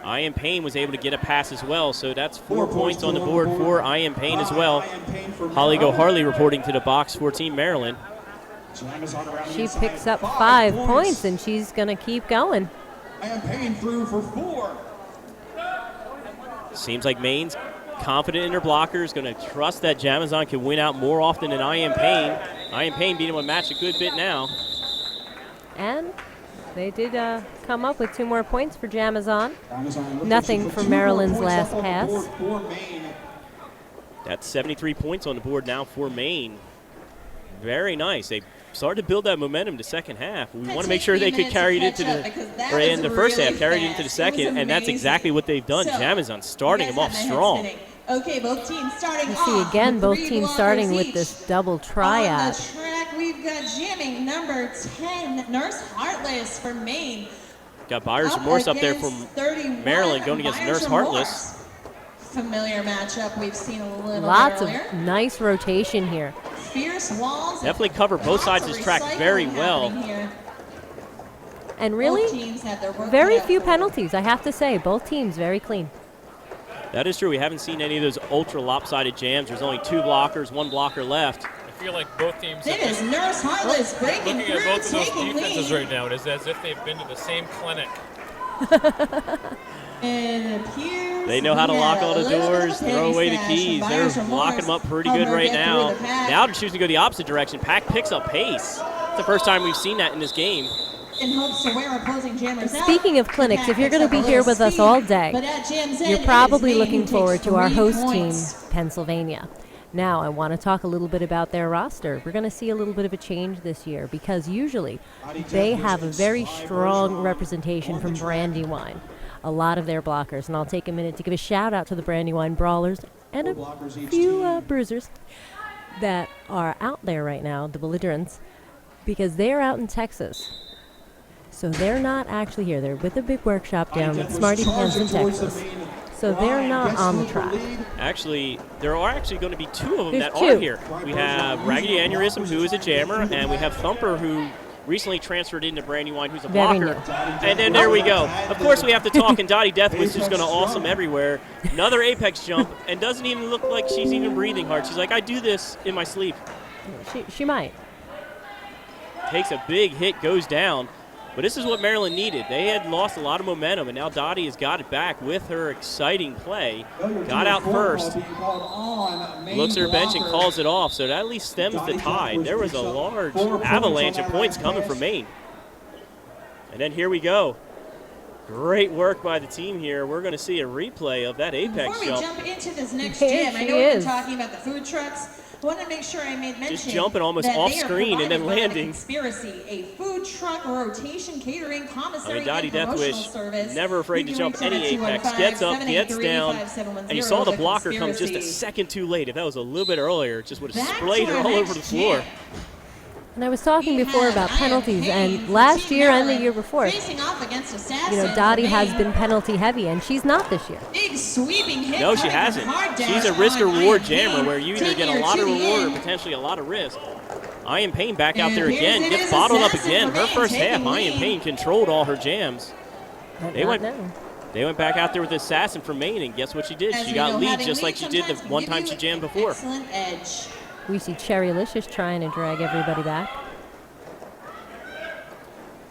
I Am Payne was able to get a pass as well, so that's 4 points on the board for I Am Payne as well. Holly Go Harley reporting to the box for Team Maryland. She picks up 5 points, and she's going to keep going. I Am Payne through for 4. Seems like Maine's confident in their blockers, going to trust that Jamazon can win out more often than I Am Payne. I Am Payne being able to match a good bit now. And they did come up with 2 more points for Jamazon. Nothing for Maryland's last pass. That's 73 points on the board now for Maine. Very nice. They started to build that momentum to second half. We want to make sure they could carry it into the first half, carry it into the second, and that's exactly what they've done. Jamazon starting them off strong. Okay, both teams starting off. You see again, both teams starting with this double triad. On the track, we've got jamming number 10, Nurse Heartless for Maine. Got Buyer's Remorse up there from Maryland going against Nurse Heartless. Familiar matchup we've seen a little Lots earlier. of nice rotation here. Fierce walls. Definitely cover both sides of this track very well. And really, very few penalties, I have to say. Both teams very clean. That is true. We haven't seen any of those ultra lopsided jams. There's only 2 blockers, 1 blocker left. I feel like both teams. It is Nurse Heartless breaking looking through, at both of those taking defenses lead. right now, it is as if they've been to the same clinic. It appears They know how to lock all the doors, throw away the keys. They're locking them up pretty good right now. Now they're choosing to go the opposite direction. Pack picks up pace. It's the first time we've seen that in this game. In hopes to wear opposing jammers out. Speaking of clinics, if you're going to be here with us all day, you're probably looking forward to our host team, Pennsylvania. Now, I want to talk a little bit about their roster. We're going to see a little bit of a change this year because usually they have a very strong representation from Brandywine. A lot of their blockers, and I'll take a minute to give a shout out to the Brandywine Brawlers and a few bruisers that are out there right now, the belligerents, because they're out in Texas. So they're not actually here. They're with a big workshop down at Smarty Pants in Texas. So they're not on the track. Actually, there are actually going to be 2 of them There's that 2. are here. We have Raggedy Aneurysm, who is a jammer, and we have Thumper, who recently transferred into Brandywine, who's a Very blocker. new. And then there we go. Of course, we have to talk, and Dottie Deathwish is going to awesome everywhere. Another apex jump, and doesn't even look like she's even breathing hard. She's like, I do this in my sleep. She might. takes a big hit, goes down. But this is what Maryland needed. They had lost a lot of momentum, and now Dottie has got it back with her exciting play. Got out first, looks at her bench and calls it off, so that at least stems the tide. There was a large avalanche of points coming from Maine. And then here we go. Great work by the team here. We're going to see a replay of that apex jump. jump. Before we jump into this next jam, I know we've been talking about the food trucks. I want to make sure I made mention. Just jumping almost off screen and then landing. Conspiracy, a food truck rotation, catering, commissary, Dottie and promotional Deathwish, service. never afraid to jump any apex. Gets up, gets down, and you saw the blocker come just a second too late. If that was a little bit earlier, it just would have splayed her all over the floor. And I was talking before about penalties, and last year and the year before, Dottie has been penalty heavy, and she's not this year. Big sweeping hit. No, she hasn't. She's a risk or reward jammer where you either get a lot of reward or potentially a lot of risk. Ian Payne back out there again, gets bottled up again. Her first half, Ian Payne controlled all her jams. They went back out there with Assassin from Maine, and guess what she did? She got lead just like she did the one time she jammed before. Excellent edge. We see Cherrylicious trying to drag everybody back.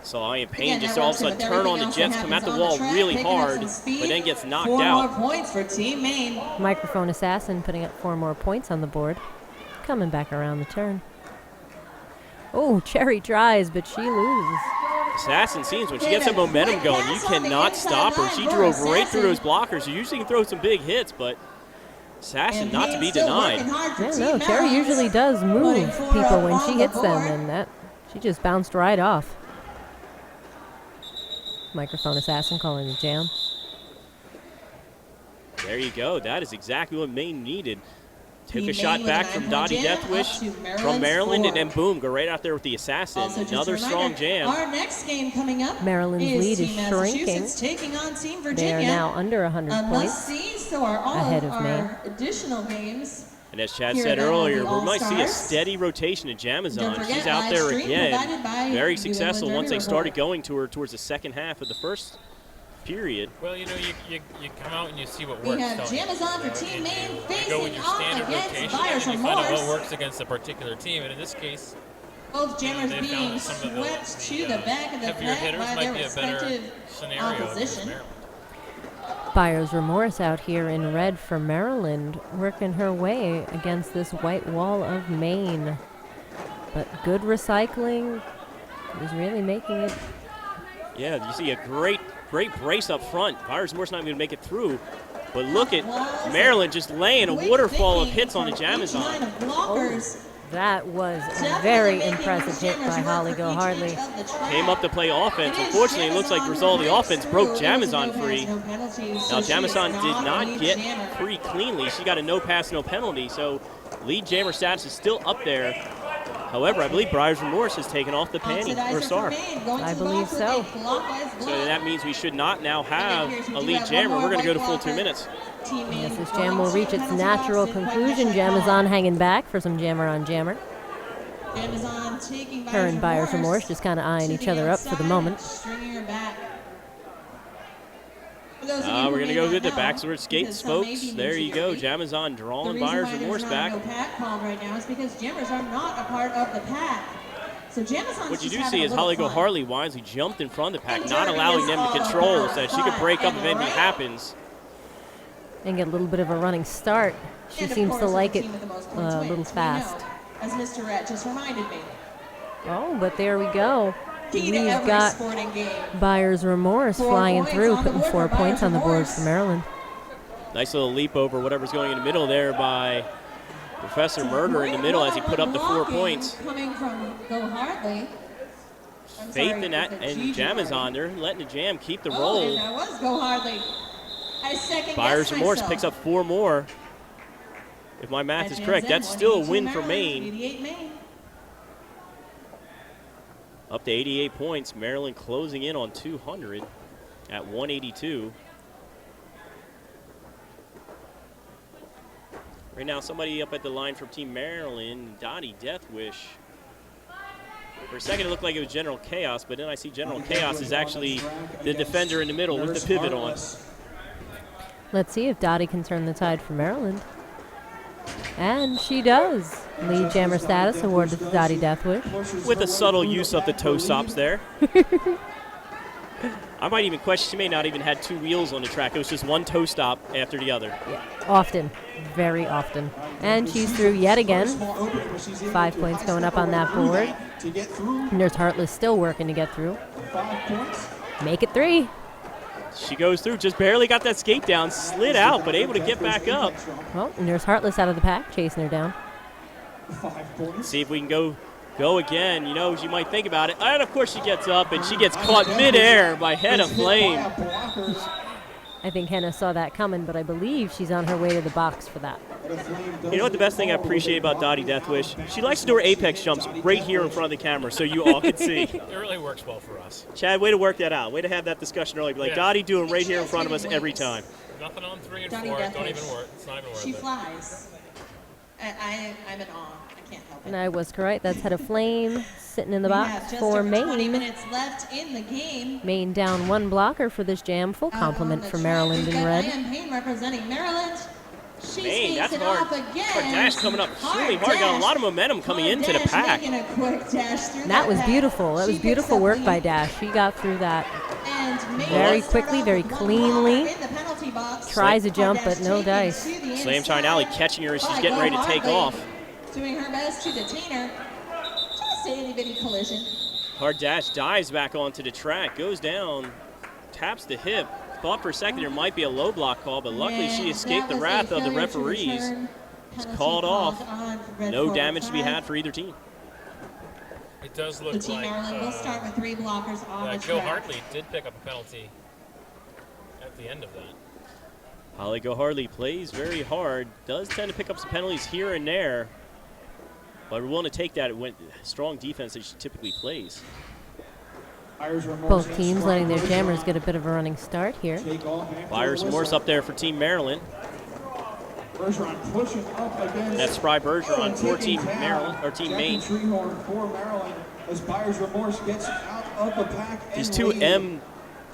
So Ian Payne just all of a sudden turn on the jets, come at the wall really hard, but then gets knocked out. 4 more points for Team Maine. Microphone Assassin putting up 4 more points on the board. Coming back around the turn. Oh, Cherry tries, but she loses. Assassin seems when she gets that momentum going, you cannot stop her. She drove right through those blockers. You usually can throw some big hits, but Assassin not to be denied. Yeah, no, Cherry usually does move people when she hits them, and that she just bounced right off. Microphone Assassin calling the jam. There you go. That is exactly what Maine needed. Took a shot back from Dottie Deathwish from Maryland, and then boom, go right out there with the Assassin. Another strong jam. Our next game coming up. Maryland's lead is shrinking. Taking on Team Virginia. They are now under 100 points ahead of Maine. Additional games. And as Chad said earlier, we might see a steady rotation of Jamazon. She's out there again, very successful once they started going to her towards the second half of the first period. Well, you know, you come out and you see what works. We have Jamazon for Team Maine you go with your standard rotation and you find out what works against a particular team. And in this case, both jammers being swept to the back of the pack by their respective opposition. Buyer's Remorse out here in red for Maryland, working her way against this white wall of Maine. But good recycling is really making it. Yeah, you see a great brace up front. Buyer's Remorse not going to make it through. But look at Maryland just laying a waterfall of hits on the Jamazon. Oh, that was a very impressive hit by Holly Go Hardly. Came up to play offense. Unfortunately, it looks like the result of the offense broke Jamazon free. Now, Jamazon did not get free cleanly. She got a no pass, no penalty. So, lead jammer status is still up there. However, I believe Buyer's Remorse has taken off the panty or star. I believe so. So that means we should not now have a lead jammer. We're going to go to full 2 minutes. Yes, this jam will reach its natural conclusion. Jamazon hanging back for some jammer on jammer. Her and Buyer's Remorse just kind of eyeing each other up for the moment. We're going to go with the backsword skates, folks. There you go. Jamazon drawing Buyer's Remorse back. Right now is because jammers are not a part of the pack. So what you do see is Holly Go Harley wisely jumped in front of the pack, not allowing them to control so that she could break up if anything happens. And get a little bit of a running start. She seems to like it a little fast. As Mr. Rhett just reminded me. Oh, but there we go. We've got Buyer's Remorse flying through, putting 4 points on the board for Maryland. Nice little leap over whatever's going in the middle there by Professor Murder in the middle as he put up the 4 points. Coming from Go Hardly. Faith in that and Jamazon, they're letting the jam keep the roll. That was Go Hardly. Buyer's Remorse picks up 4 more. If my math is correct, that's still a win for Maine. Up to 88 points. Maryland closing in on 200 at 182. Right now, somebody up at the line from Team Maryland, Dottie Deathwish. For a second, it looked like it was General Chaos, but then I see General Chaos is actually the defender in the middle with the pivot on. Let's see if Dottie can turn the tide for Maryland. And she does. Lead jammer status awarded to Dottie Deathwish. With a subtle use of the toe stops there. I might even question she may not even had 2 wheels on the track. It was just one toe stop after the other. Yeah, often. Very often. And she's through yet again. 5 points going up on that board. Nurse Hartless still working to get through. Make it 3. She goes through, just barely got that skate down, slid out, but able to get back up. Well, Nurse Hartless out of the pack, chasing her down. See if we can go again. You know, you might think about it. And, of course, she gets up, and she gets caught midair by Head of Flame. I think Henna saw that coming, but I believe she's on her way to the box for that. You know what the best thing I appreciate about Dottie Deathwish? She likes to do her apex jumps right here in front of the camera so you all can see. It really works well for us. Chad, way to work that out. Way to have that discussion early. Be like, Dottie doing right here in front of us every time. Nothing on 3 and 4. Don't even work. It's not even worth it. She flies. I'm in awe. I can't help it. And I was correct. That's Head of Flame sitting in the We box have just for over 20 Maine. minutes left in the game. Maine down 1 blocker for this jam. Full complement On the for track, Maryland we've in got red. Diane Payne representing Maryland. She's Maine, that's facing hard. off again. Hard dash coming up really hard. Got a lot of momentum coming into the pack. Making a quick dash through And that was pack. beautiful. That She was picks beautiful up work lead. by Dash. She got through that. And Maine Very will start quickly, off very with one cleanly. blocker in the penalty box. Tries a jump, Hard but no dash dice. taken to the Slam Shine inside Alley catching her as she's by getting ready to take Hartley, off. Doing her best to detain her. Just a itty bitty collision. Hard dash dives back onto the track, goes down, taps the hip. Thought for a second there might be a low block call, but luckily she And escaped that the was a wrath of the failure to referees. return. It's Penalty called off. on for red No 45. damage to be had for either team. It does look The team like Maryland will start with 3 blockers on the Joe track. Hartley did pick up a penalty at the end of that. Holly Go Hartley plays very hard, does tend to pick up some penalties here and there, but we're willing to take that strong defense that she typically plays. Both teams letting their jammers get a bit of a running start here. Buyer's Remorse up there for Team Maryland. Bergeron pushing up against. That's Spry Bergeron for Team Maryland or Team Maine. Treehorn for Maryland as Buyer's Remorse gets out of the pack. These and two lead.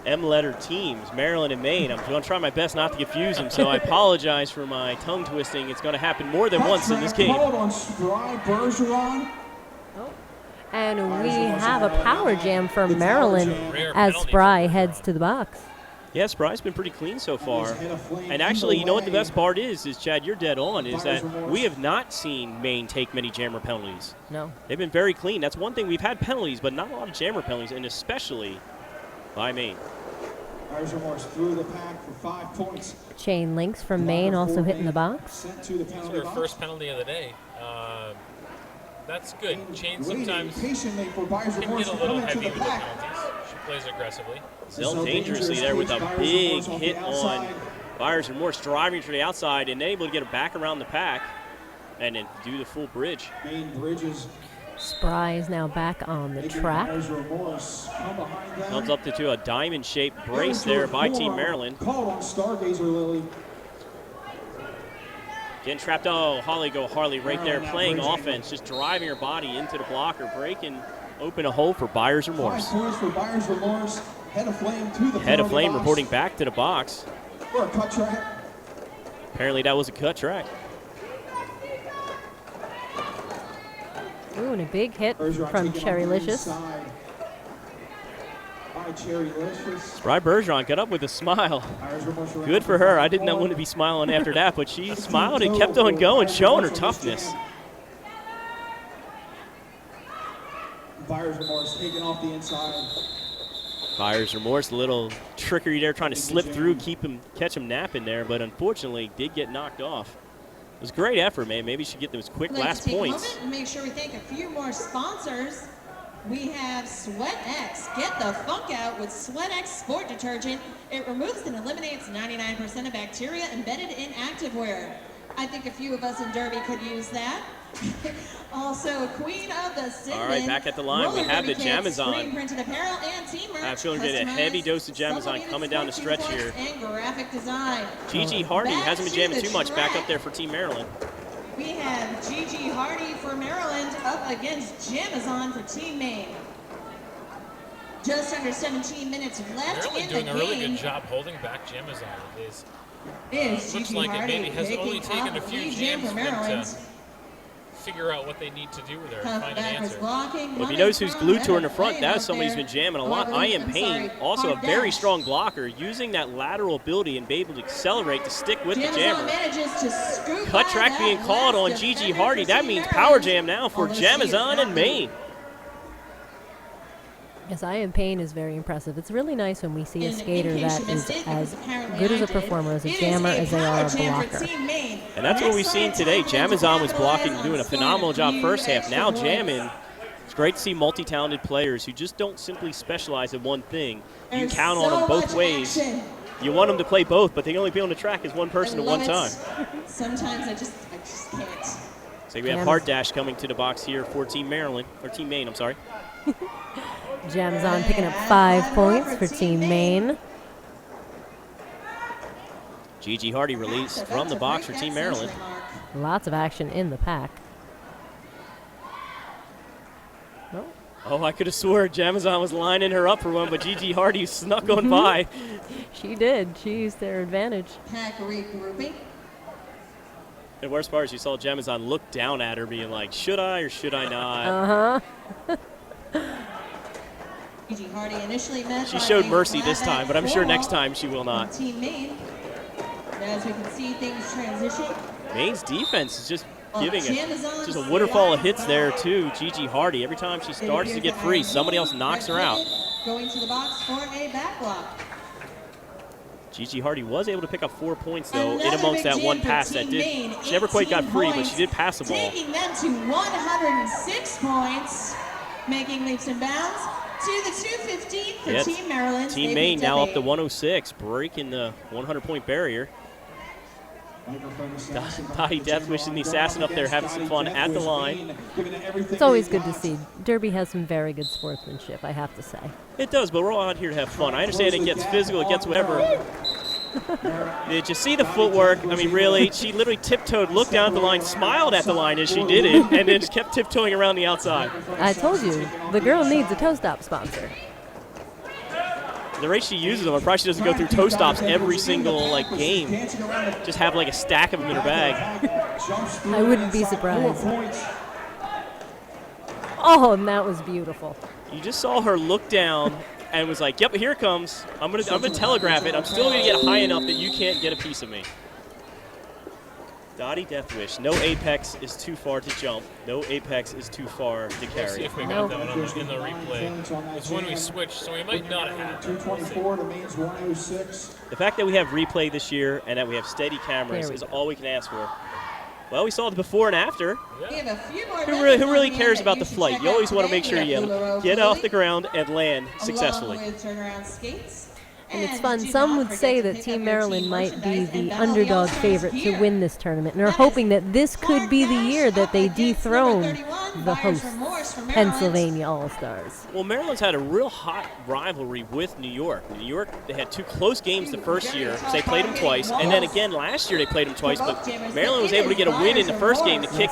M-letter teams, Maryland and Maine. I'm going to try my best not to confuse them, so I apologize for my tongue twisting. It's going to happen more than once in this game. Called on Spry Bergeron. And we have a power jam for Maryland Rare as penalty Spry for heads to the box. Yeah, Spry's been pretty clean so far. And actually, you know what the best part is Chad, you're dead on, is that we have not seen Maine take many jammer penalties. No. They've been very clean. That's one thing. We've had penalties, but not a lot of jammer penalties, and especially by Maine. Buyer's Remorse through the pack for 5 points. Chain links from Maine also hitting the box. Sent to the It's penalty her box. first penalty of the day. That's good. Chain Waiting sometimes patiently for Buyer's can Remorse get a to little come into heavy the with the pack. penalties. She plays aggressively. Zell dangerously there with a big hit on Buyer's Remorse, driving to the outside and able to get it back around the pack and then do the full bridge. Main bridges. Spry is now back on the track. Buyer's Remorse come behind them. Comes up to a diamond-shaped brace there by Team Maryland. Called on Stargazer Lily. Getting trapped. Oh, Holly Go Harley right there playing offense, just driving her body into the blocker, breaking open a hole for Buyer's 5 Remorse. points for Buyer's Remorse. Head of Flame to the Head of penalty Flame box. reporting back to the box. For a cut track. Apparently that was a cut track. Ooh, and a big hit Bergeron from taken on the Cherrylicious. inside by Cherrylicious. Spry Bergeron got up with a smile. Buyer's Remorse around Good for her. I did not want to be smiling after that, but she smiled and kept on going, showing her toughness. Buyer's Remorse taken off the inside. Buyer's Remorse, a little trickery there, trying to slip through, catch him napping there, but unfortunately did get knocked off. It was a great effort, man. Maybe she should get those quick I'd like last to take points. a moment and make sure we thank a few more sponsors. We have SweatX. Get the funk out with SweatX Sport Detergent. It removes and eliminates 99% of bacteria embedded in activewear. I think a few of us in Derby could use that. Also, Queen of the Cinnamon. All right, back at the line, we roller have the derby kits, Jamazon. screen printed apparel and team merch. I'm feeling good. A heavy customized, dose of Jamazon sublimated coming down the sports stretch here. and graphic design. Gigi Hardy Back hasn't been to jamming the too much. Back track. up there for Team Maryland. We have Gigi Hardy for Maryland up against Jamazon for Team Maine. Just under 17 minutes left Maryland in doing the a really game. good job holding back Jamazon. It is Looks like it maybe has only taken a few jams for them to figure out what they need to do with her and find an answer. Well, if you notice who's glued to her in the front, that's somebody who's been jamming a lot. I Am Payne, also a very strong blocker, using that lateral ability and be able to accelerate to stick with the jammer. Cut track being called on Gigi Hardy. That means power jam now for Jamazon and Maine. Yes, I Am Payne is very impressive. It's really nice when we see a skater that is as good as a performer, as a jammer, as they are a blocker. And that's what we've seen today. Jamazon was blocking, doing a phenomenal job first half. Now jamming. It's great to see multi-talented players who just don't simply specialize in one thing. You count on them both ways. You want them to play both, but they can only be on the track as one person at one time. Sometimes I just can't. So we have Hard Dash coming to the box here for Team Maryland, or Team Maine, I'm sorry. Jamazon picking up 5 points for Team Maine. Gigi Hardy released from the box for Team Maryland. Lots of action in the pack. Oh, Oh, I could have swore Jamazon was lining her up for one, but Gigi Hardy snuck on by. She did. She used their advantage. Pack regrouping. The worst part is you saw Jamazon look down at her being like, should I or should I not? Uh-huh. Gigi Hardy initially met She showed mercy this time, but I'm sure next time she will not. Team Maine. As we can see things transition. Maine's defense is just giving just a waterfall of hits there to Gigi Hardy. Every time she starts to get free, somebody else knocks her out. Going to the box for a back block. Gigi Hardy was able to pick up 4 points, though, in amongst that one pass that did. She never quite got free, but she did pass the ball. Taking them to 106 points, making leaps and bounds to the 215 for Team Maryland. Team Maine now up to 106, breaking the 100-point barrier. Dottie Deathwish and the Assassin up there having some fun at the line. It's always good to see. Derby has some very good sportsmanship, I have to say. It does, but we're all out here to have fun. I understand it gets physical, it gets whatever. Did you see the footwork? I mean, really, she literally tiptoed, looked down at the line, smiled at the line as she did it, and then just kept tiptoeing around the outside. I told you, the girl needs a toe stop sponsor. The rate she uses them, probably she doesn't go through toe stops every single game. Just have like a stack of them in her bag. I wouldn't be surprised. Oh, and that was beautiful. You just saw her look down and was like, "Yep, here it comes. I'm gonna telegraph it. I'm still gonna get high enough that you can't get a piece of me." Dottie Deathwish. No apex is too far to jump. No apex is too far to carry. Let's see if we got that one in the replay. It's when we switched, so we might not have. 224 to Maine's 106. The fact that we have replay this year and that we have steady cameras is all we can ask for. Well, we saw the before and after. Yeah. Who really cares about the flight? You always want to make sure you get off the ground and land successfully. And it's fun. Some would say that Team Maryland might be the underdog favorite to win this tournament, and are hoping that this could be the year that they dethrone the hosts, Pennsylvania All-Stars. Well, Maryland's had a real hot rivalry with New York. New York, they had 2 close games the first year, so they played them twice, and then again last year they played them twice, but Maryland was able to get a win in the first game to kick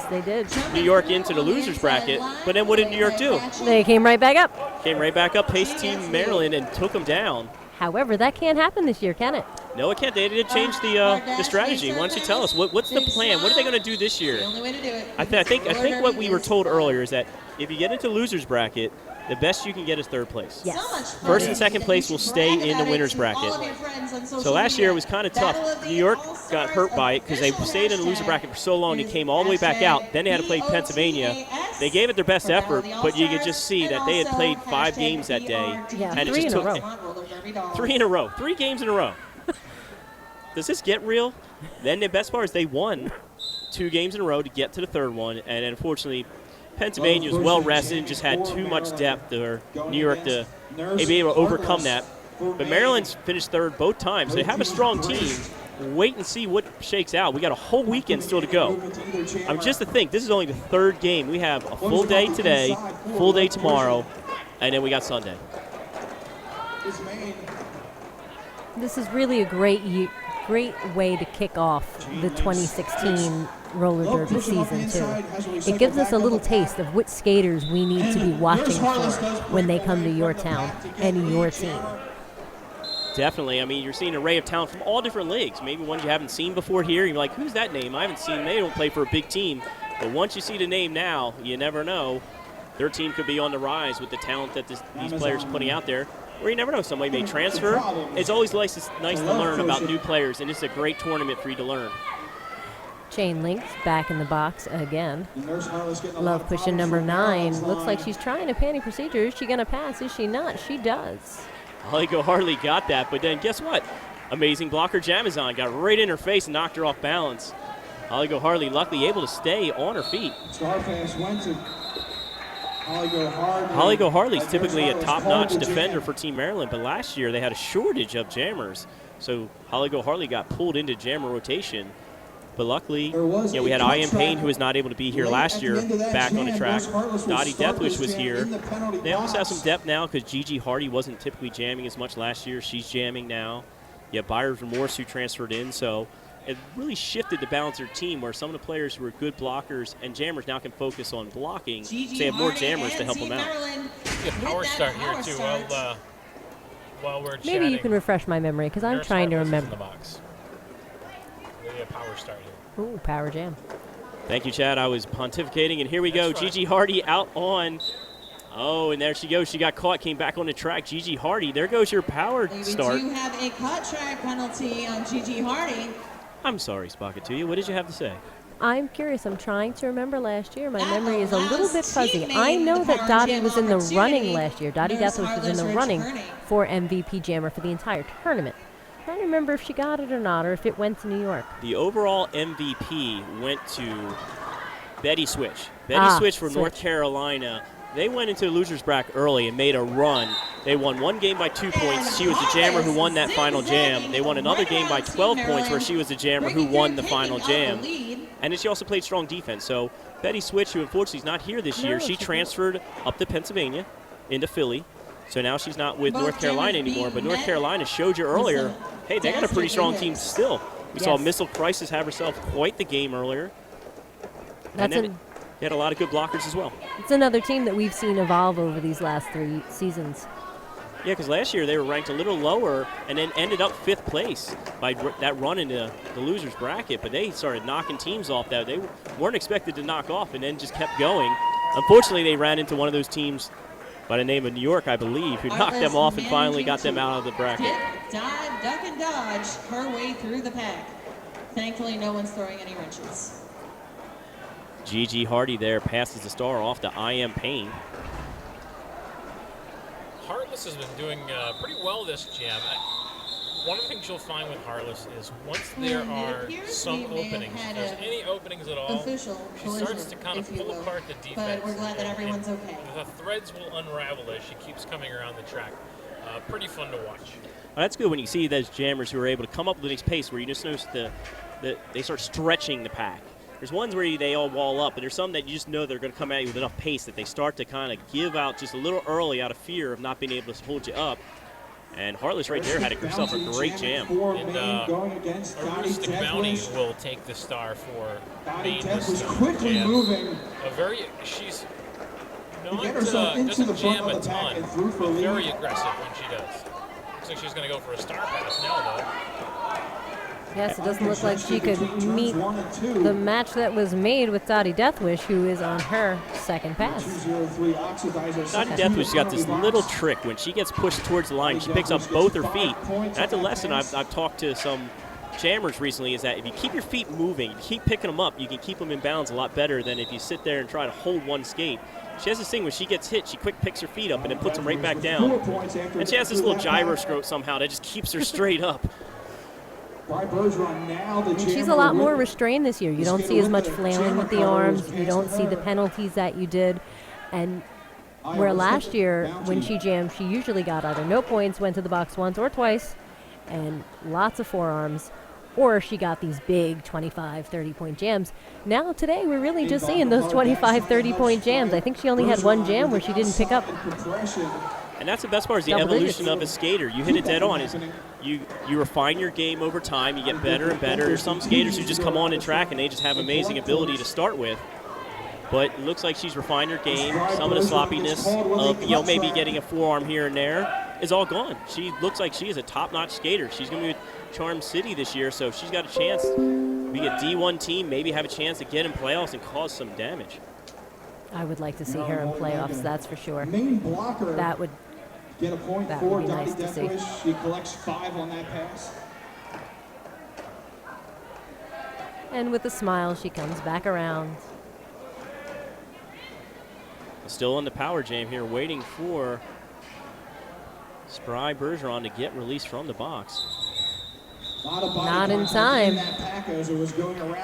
New York into the losers bracket. But then what did New York do? They came right back up. Came right back up, paced Team Maryland, and took them down. However, that can't happen this year, can it? No, it can't. They did change the strategy. Why don't you tell us what's the plan? What are they going to do this year? I think what we were told earlier is that if you get into losers bracket, the best you can get is 3rd place. Yes. First and second place will stay in the winners bracket. So last year it was kind of tough. New York got hurt by it because they stayed in the loser bracket for so long. They came all the way back out. Then they had to play Pennsylvania. They gave it their best effort, but you could just see that they had played 5 games that day. Yeah, and 3 it just in a took row. 3 in a row. 3 games in a row. Does this get real? Then the best part is they won 2 games in a row to get to the 3rd one, and unfortunately Pennsylvania was well rested and just had too much depth for New York to be able to overcome that. But Maryland's finished 3rd both times. They have a strong team. Wait and see what shakes out. We got a whole weekend still to go. I mean, just to think, this is only the 3rd game. We have a full day today, full day tomorrow, and then we got Sunday. This is really a great way to kick off the 2016 roller derby season too. It gives us a little taste of which skaters we need to be watching for when they come to your town and your team. Definitely. I mean, you're seeing an array of talent from all different leagues. Maybe ones you haven't seen before here. You're like, who's that name? I haven't seen. They don't play for a big team. But once you see the name now, you never know. Their team could be on the rise with the talent that these players are putting out there. Or you never know. Somebody may transfer. It's always nice to learn about new players, and it's a great tournament for you to learn. Chain links back in the box again. Love pushing number 9. Looks like she's trying a panty procedure. Is she going to pass? Is she not? She does. Holly Harley got that, but then guess what? Amazing blocker Jamazon got right in her face and knocked her off balance. Holly Harley luckily able to stay on her feet. Starfast went to Holly Harley's typically a top-notch defender for Team Maryland, but last year they had a shortage of jammers. So Holly Harley got pulled into jammer rotation. But luckily, we had I.M. Payne, who was not able to be here last year, back on the track. Dottie Deathwish was here. They almost have some depth now because Gigi Hardy wasn't typically jamming as much last year. She's jamming now. You have Byers Remorse who transferred in, so it really shifted the balance of their team where some of the players who were good blockers and jammers now can focus on blocking, so they have more jammers to help them out. Get power start here, too, while we're chatting. Maybe you can refresh my memory because I'm trying to remember. In the box. A power start here. Ooh, power jam. Thank you, Chad. I was pontificating, and here we go. Gigi Hardy out on. Oh, and there she goes. She got caught, came back on the track. Gigi Hardy, there goes your power start. We do have a cut track penalty on Gigi Hardy. I'm sorry, Spockatuya. What did you have to say? I'm curious. I'm trying to remember last year. My memory is a little bit fuzzy. I know that Dottie was in the running last year. Dottie Deathwish was in the running for MVP jammer for the entire tournament. I'm trying to remember if she got it or not, or if it went to New York. The overall MVP went to Betty Switch. Betty Switch from North Carolina. They went into the loser's bracket early and made a run. They won one game by 2 points. She was the jammer who won that final jam. They won another game by 12 points where she was the jammer who won the final jam. And then she also played strong defense. So Betty Switch, who unfortunately is not here this year, she transferred up to Pennsylvania into Philly. So now she's not with North Carolina anymore. But North Carolina showed you earlier, hey, they got a pretty strong team still. We saw Missile Crisis have herself quite the game earlier. They had a lot of good blockers as well. It's another team that we've seen evolve over these last 3 seasons. Yeah, because last year they were ranked a little lower and then ended up 5th place by that run into the loser's bracket. But they started knocking teams off that they weren't expected to knock off and then just kept going. Unfortunately, they ran into one of those teams by the name of New York, I believe, who knocked them off and finally got them out of the bracket. Dip, dive, duck, and dodge her way through the pack. Thankfully, no one's throwing any wrenches. Gigi Hardy there passes the star off to I.M. Payne. Heartless has been doing pretty well this jam. One of the things you'll find with Heartless is once there are some openings, if there's any openings at all, she starts to kind of pull apart the defense. But we're glad that everyone's okay. The threads will unravel as she keeps coming around the track. Pretty fun to watch. Well, that's good when you see those jammers who are able to come up with a nice pace where you just notice they start stretching the pack. There's ones where they all wall up, and there's some that you just know they're going to come at you with enough pace that they start to kind of give out just a little early out of fear of not being able to hold you up. And Heartless right there had herself a great jam. And Aroostook Bounty will take the star for Maine this jam. She's not, doesn't jam a ton, but very aggressive when she does. Looks like she's going to go for a star pass now, though. Yes, it doesn't look like she could meet the match that was made with Dottie Deathwish, who is on her second pass. Dottie Deathwish got this little trick. When she gets pushed towards the line, she picks up both her feet. That's a lesson I've talked to some jammers recently, is that if you keep your feet moving, you keep picking them up, you can keep them in balance a lot better than if you sit there and try to hold one skate. She has this thing when she gets hit, she quick picks her feet up and then puts them right back down. And she has this little gyro stroke somehow that just keeps her straight up. She's a lot more restrained this year. You don't see as much flailing with the arms. You don't see the penalties that you did. And where last year, when she jammed, she usually got either no points, went to the box once or twice, and lots of forearms, or she got these big 25, 30-point jams. Now, today, we're really just seeing those 25, 30-point jams. I think she only had one jam where she didn't pick up. And that's the best part, is the evolution of a skater. You hit it dead on. Is you refine your game over time. You get better and better. There's some skaters who just come on and track and they just have amazing ability to start with. But it looks like she's refined her game. Some of the sloppiness of maybe getting a forearm here and there is all gone. She looks like she is a top-notch skater. She's going to be with Charm City this year, so if she's got a chance to be a D1 team, maybe have a chance to get in playoffs and cause some damage. I would like to see her in playoffs, that's for sure. Main blocker That would get a point that for would be Dottie nice to see. Deckwith. She collects 5 on that pass. And with a smile, she comes back around. Still in the power jam here, waiting for Spry Bergeron to get released from the box. Not in time.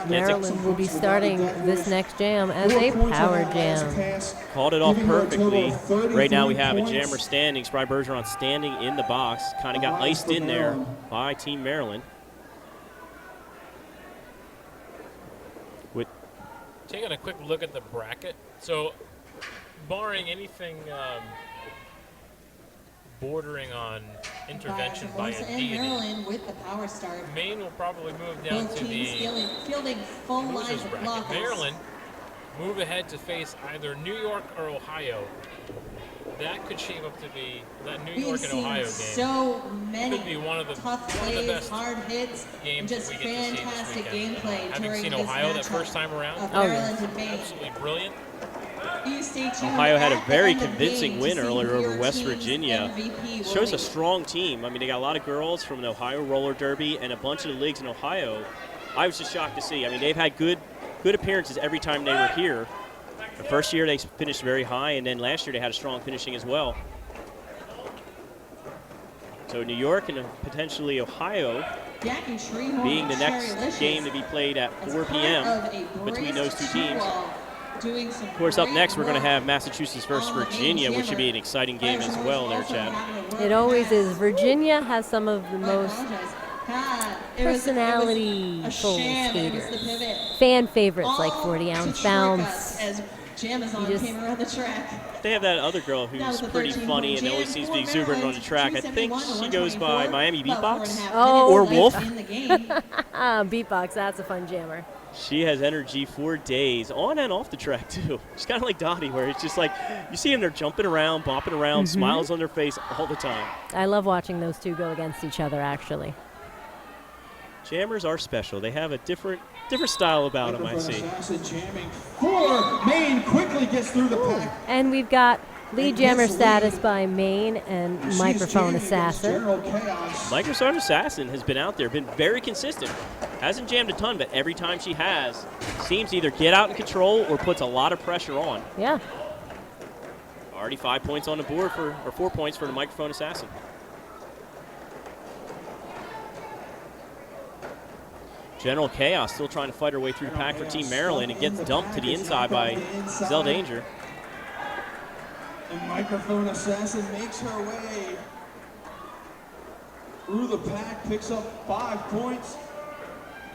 Maryland will be starting this next jam as a power jam. Called it off perfectly. Right now we have a jammer standing, Spry Bergeron standing in the box. Kind of got iced in there by Team Maryland. Taking a quick look at the bracket. So, barring anything bordering on intervention by a deity, with the power start. Maine will probably move down Both to teams the fielding full lines losers of bracket. blockers. Maryland move ahead to face either New York or Ohio. That could shape up to be that New York and Ohio game. So many Could be one of the tough plays, best hard hits, games just we get to see this fantastic weekend. gameplay Having during seen this Ohio that matchup first time around, of Oh, Maryland and Maine. absolutely brilliant. Ohio had a very convincing win earlier over West Virginia. Shows a strong team. I mean, they got a lot of girls from the Ohio Roller Derby and a bunch of the leagues in Ohio. I was just shocked to see. I mean, they've had good appearances every time they were here. The first year they finished very high, and then last year they had a strong finishing as well. So New York and potentially Ohio being the next game to be played at 4 p.m. between those two teams. Of course, up next, we're going to have Massachusetts versus Virginia, which should be an exciting game as well there, Chad. It always is. Virginia has some of the most personality-full skaters. Fan favorites like 40-ounce bounce. They have that other girl who's pretty funny and always seems to be exuberant on the track. I think she goes by Miami Beatbox or Wolf. Beatbox, that's a fun jammer. She has energy for days, on and off the track, too. She's kind of like Dottie, where it's just like, you see them, they're jumping around, bopping around, smiles on their face all the time. I love watching those two go against each other, actually. Jammers are special. They have a different style about them, I see. Maine quickly gets through the pack. And we've got lead jammer status by Maine and Microphone Assassin. Microphone Assassin has been out there, been very consistent. Hasn't jammed a ton, but every time she has, seems to either get out in control or puts a lot of pressure on. Yeah. Already 5 points on the board or 4 points for the Microphone Assassin. General Chaos still trying to fight her way through the pack for Team Maryland and gets dumped to the inside by Zell Danger. And Microphone Assassin makes her way through the pack, picks up 5 points.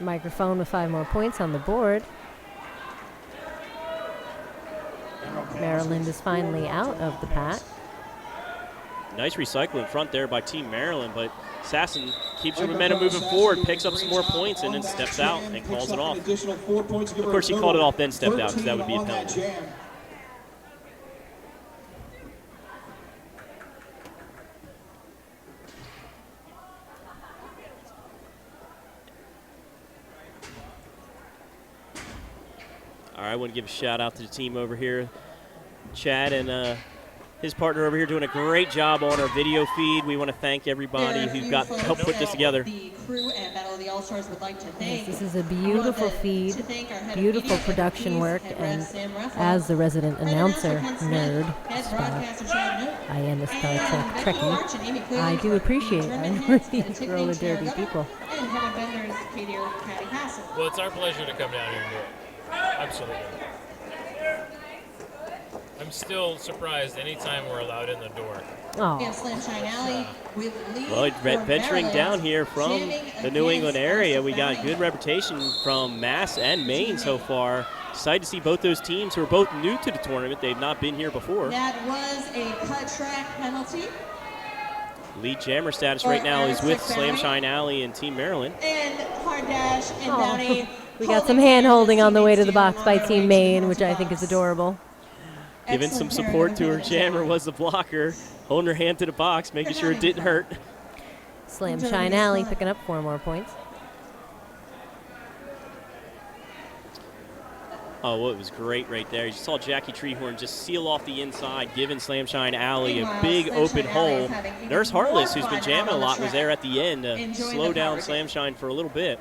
Microphone with 5 more points on the board. Maryland is finally out of the pack. Nice recycle in front there by Team Maryland, but Assassin keeps her momentum moving forward, picks up some more points, and then steps out and calls it off. Of course, she called it off, then stepped out, because that would be a penalty. All right, I want to give a shout out to the team over here. Chad and his partner over here doing a great job on our video feed. We want to thank everybody who helped put this together. The crew at Battle of the All-Stars would like to thank. This is a beautiful feed, beautiful production work, and as the resident announcer nerd, I am a Star Trek Trekkie. I do appreciate our roller derby people. Well, it's our pleasure to come down here and do it. Absolutely. I'm still surprised anytime we're allowed in the door. Oh. Well, venturing down here from the New England area, we got good reputation from Mass and Maine so far. Excited to see both those teams who are both new to the tournament. They've not been here before. That was a cut track penalty. Lead jammer status right now is with Slam Shine Alley and Team Maryland. And hard dash and Downey. We got some hand holding on the way to the box by Team Maine, which I think is adorable. Giving some support to her jammer was the blocker. Holding her hand to the box, making sure it didn't hurt. Slam Shine Alley picking up 4 more points. Oh, well, it was great right there. You saw Jackie Treehorn just seal off the inside, giving Slam Shine Alley a big open hole. Nurse Heartless, who's been jamming a lot, was there at the end to slow down Slam Shine for a little bit.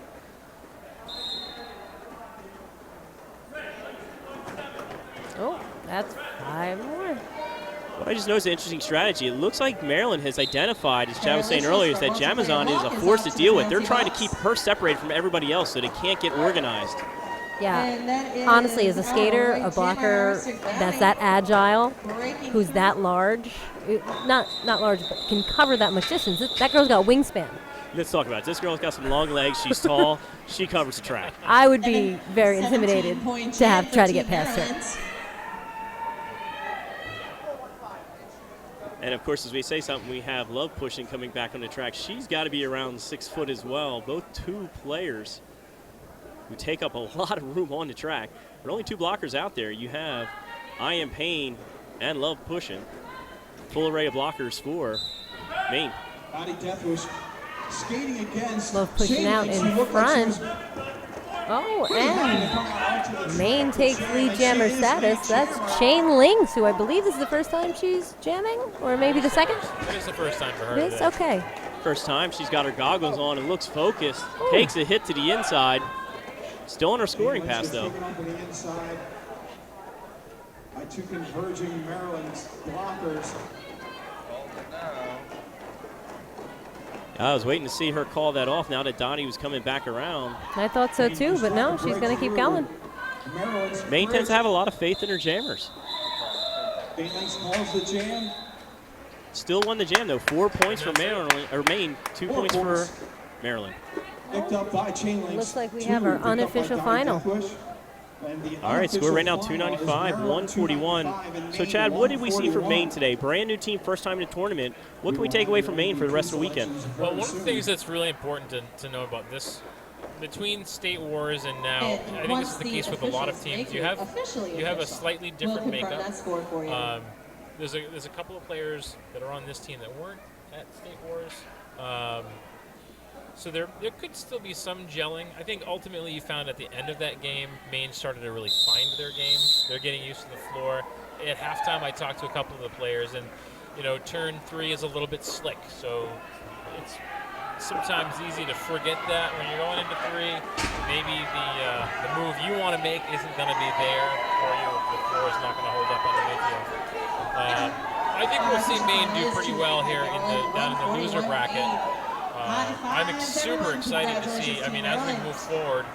Oh, that's 5 more. Well, I just noticed an interesting strategy. It looks like Maryland has identified, as Chad was saying earlier, is that Jamazon is a force to deal with. They're trying to keep her separated from everybody else so they can't get organized. Yeah, honestly, as a skater, a blocker that's that agile, who's that large, not large, but can cover that much distance, that girl's got wingspan. Let's talk about it. This girl's got some long legs. She's tall. She covers the track. I would be very intimidated to try to get past her. And, of course, as we say something, we have Love Pushing coming back on the track. She's got to be around 6 foot as well. Both 2 players who take up a lot of room on the track. But only 2 blockers out there. You have I Am Pain and Love Pushing. Full array of blockers for Maine. Dottie Deathwish skating against Love Pushing out in front. Oh, and Maine takes lead jammer status. That's Shane Links, who I believe is the first time she's jamming, or maybe the second? It is the first time for her. It is? Okay. First time. She's got her goggles on and looks focused. Takes a hit to the inside. Still on her scoring pass, though. By 2 converging Maryland's blockers. I was waiting to see her call that off now that Dottie was coming back around. I thought so too, but no, she's going to keep going. Maine tends to have a lot of faith in her jammers. Bailey's calls the jam. Still won the jam, though. 4 points for Maryland, or Maine, 2 points for Maryland. Picked up by Chain Links. Looks like we have our unofficial final. All right, score right now 295, 141. So, Chad, what did we see from Maine today? Brand new team, first time in the tournament. What can we take away from Maine for the rest of the weekend? Well, one of the things that's really important to know about this, between State Wars and now, I think this is the case with a lot of teams. You have a slightly different makeup. There's a couple of players that are on this team that weren't at State Wars. So there could still be some gelling. I think ultimately you found at the end of that game, Maine started to really find their game. They're getting used to the floor. At halftime, I talked to a couple of the players, and turn 3 is a little bit slick. So it's sometimes easy to forget that when you're going into 3. Maybe the move you want to make isn't going to be there for you if the floor is not going to hold up underneath you. I think we'll see Maine do pretty well here down in the loser bracket. I'm super excited to see, as we move forward,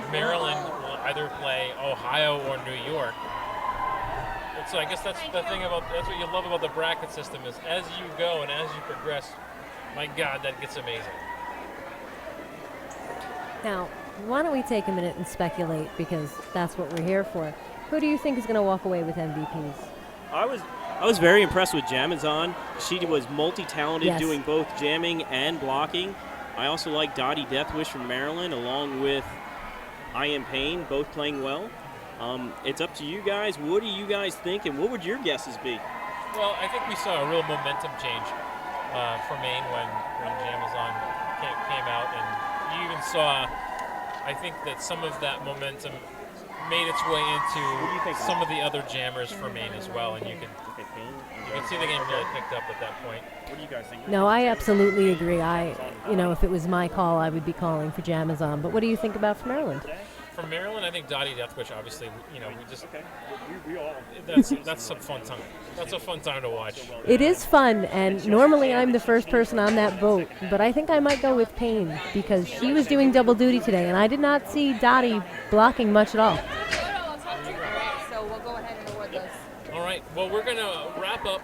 Maryland will either play Ohio or New York. And so I guess that's the thing that's what you love about the bracket system is as you go and as you progress, my God, that gets amazing. Now, why don't we take a minute and speculate, because that's what we're here for. Who do you think is going to walk away with MVPs? I was very impressed with Jamazon. She was multi-talented, doing both jamming and blocking. I also like Dottie Deathwish from Maryland, along with I Am Pain, both playing well. It's up to you guys. What do you guys think, and what would your guesses be? Well, I think we saw a real momentum change for Maine when Jamazon came out, and you even saw, I think that some of that momentum made its way into some of the other jammers for Maine as well, and you can see the game really picked up at that point. What do you guys think? No, I absolutely agree. If it was my call, I would be calling for Jamazon. But what do you think about from Maryland? From Maryland, I think Dottie Deathwish, obviously, we just that's some fun time. That's a fun time to watch. It is fun, and normally I'm the first person on that boat, but I think I might go with Payne because she was doing double duty today, and I did not see Dottie blocking much at all. So we'll go ahead and award those. All right. Well, we're going to wrap up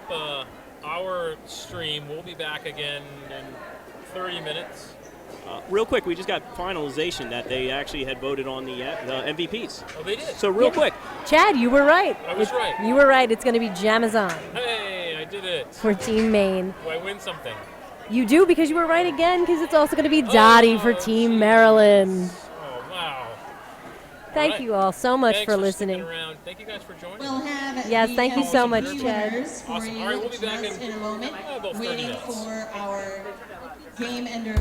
our stream. We'll be back again in 30 minutes. Real quick, we just got finalization that they actually had voted on the MVPs. Oh, they did? So real quick. Chad, you were right. I was right. You were right. It's going to be Jamazon. Hey, I did it. For Team Maine. Do I win something? You do, because you were right again, because it's also going to be Dottie for Team Maryland. Oh, wow. Thank you all so much Thanks for listening. sticking around. Thank you guys for joining We'll us. have Yes, the thank you so much, LCD Chad. winners for Awesome. you All right, we'll be back just in a moment, about 30 waiting minutes. for our game ender.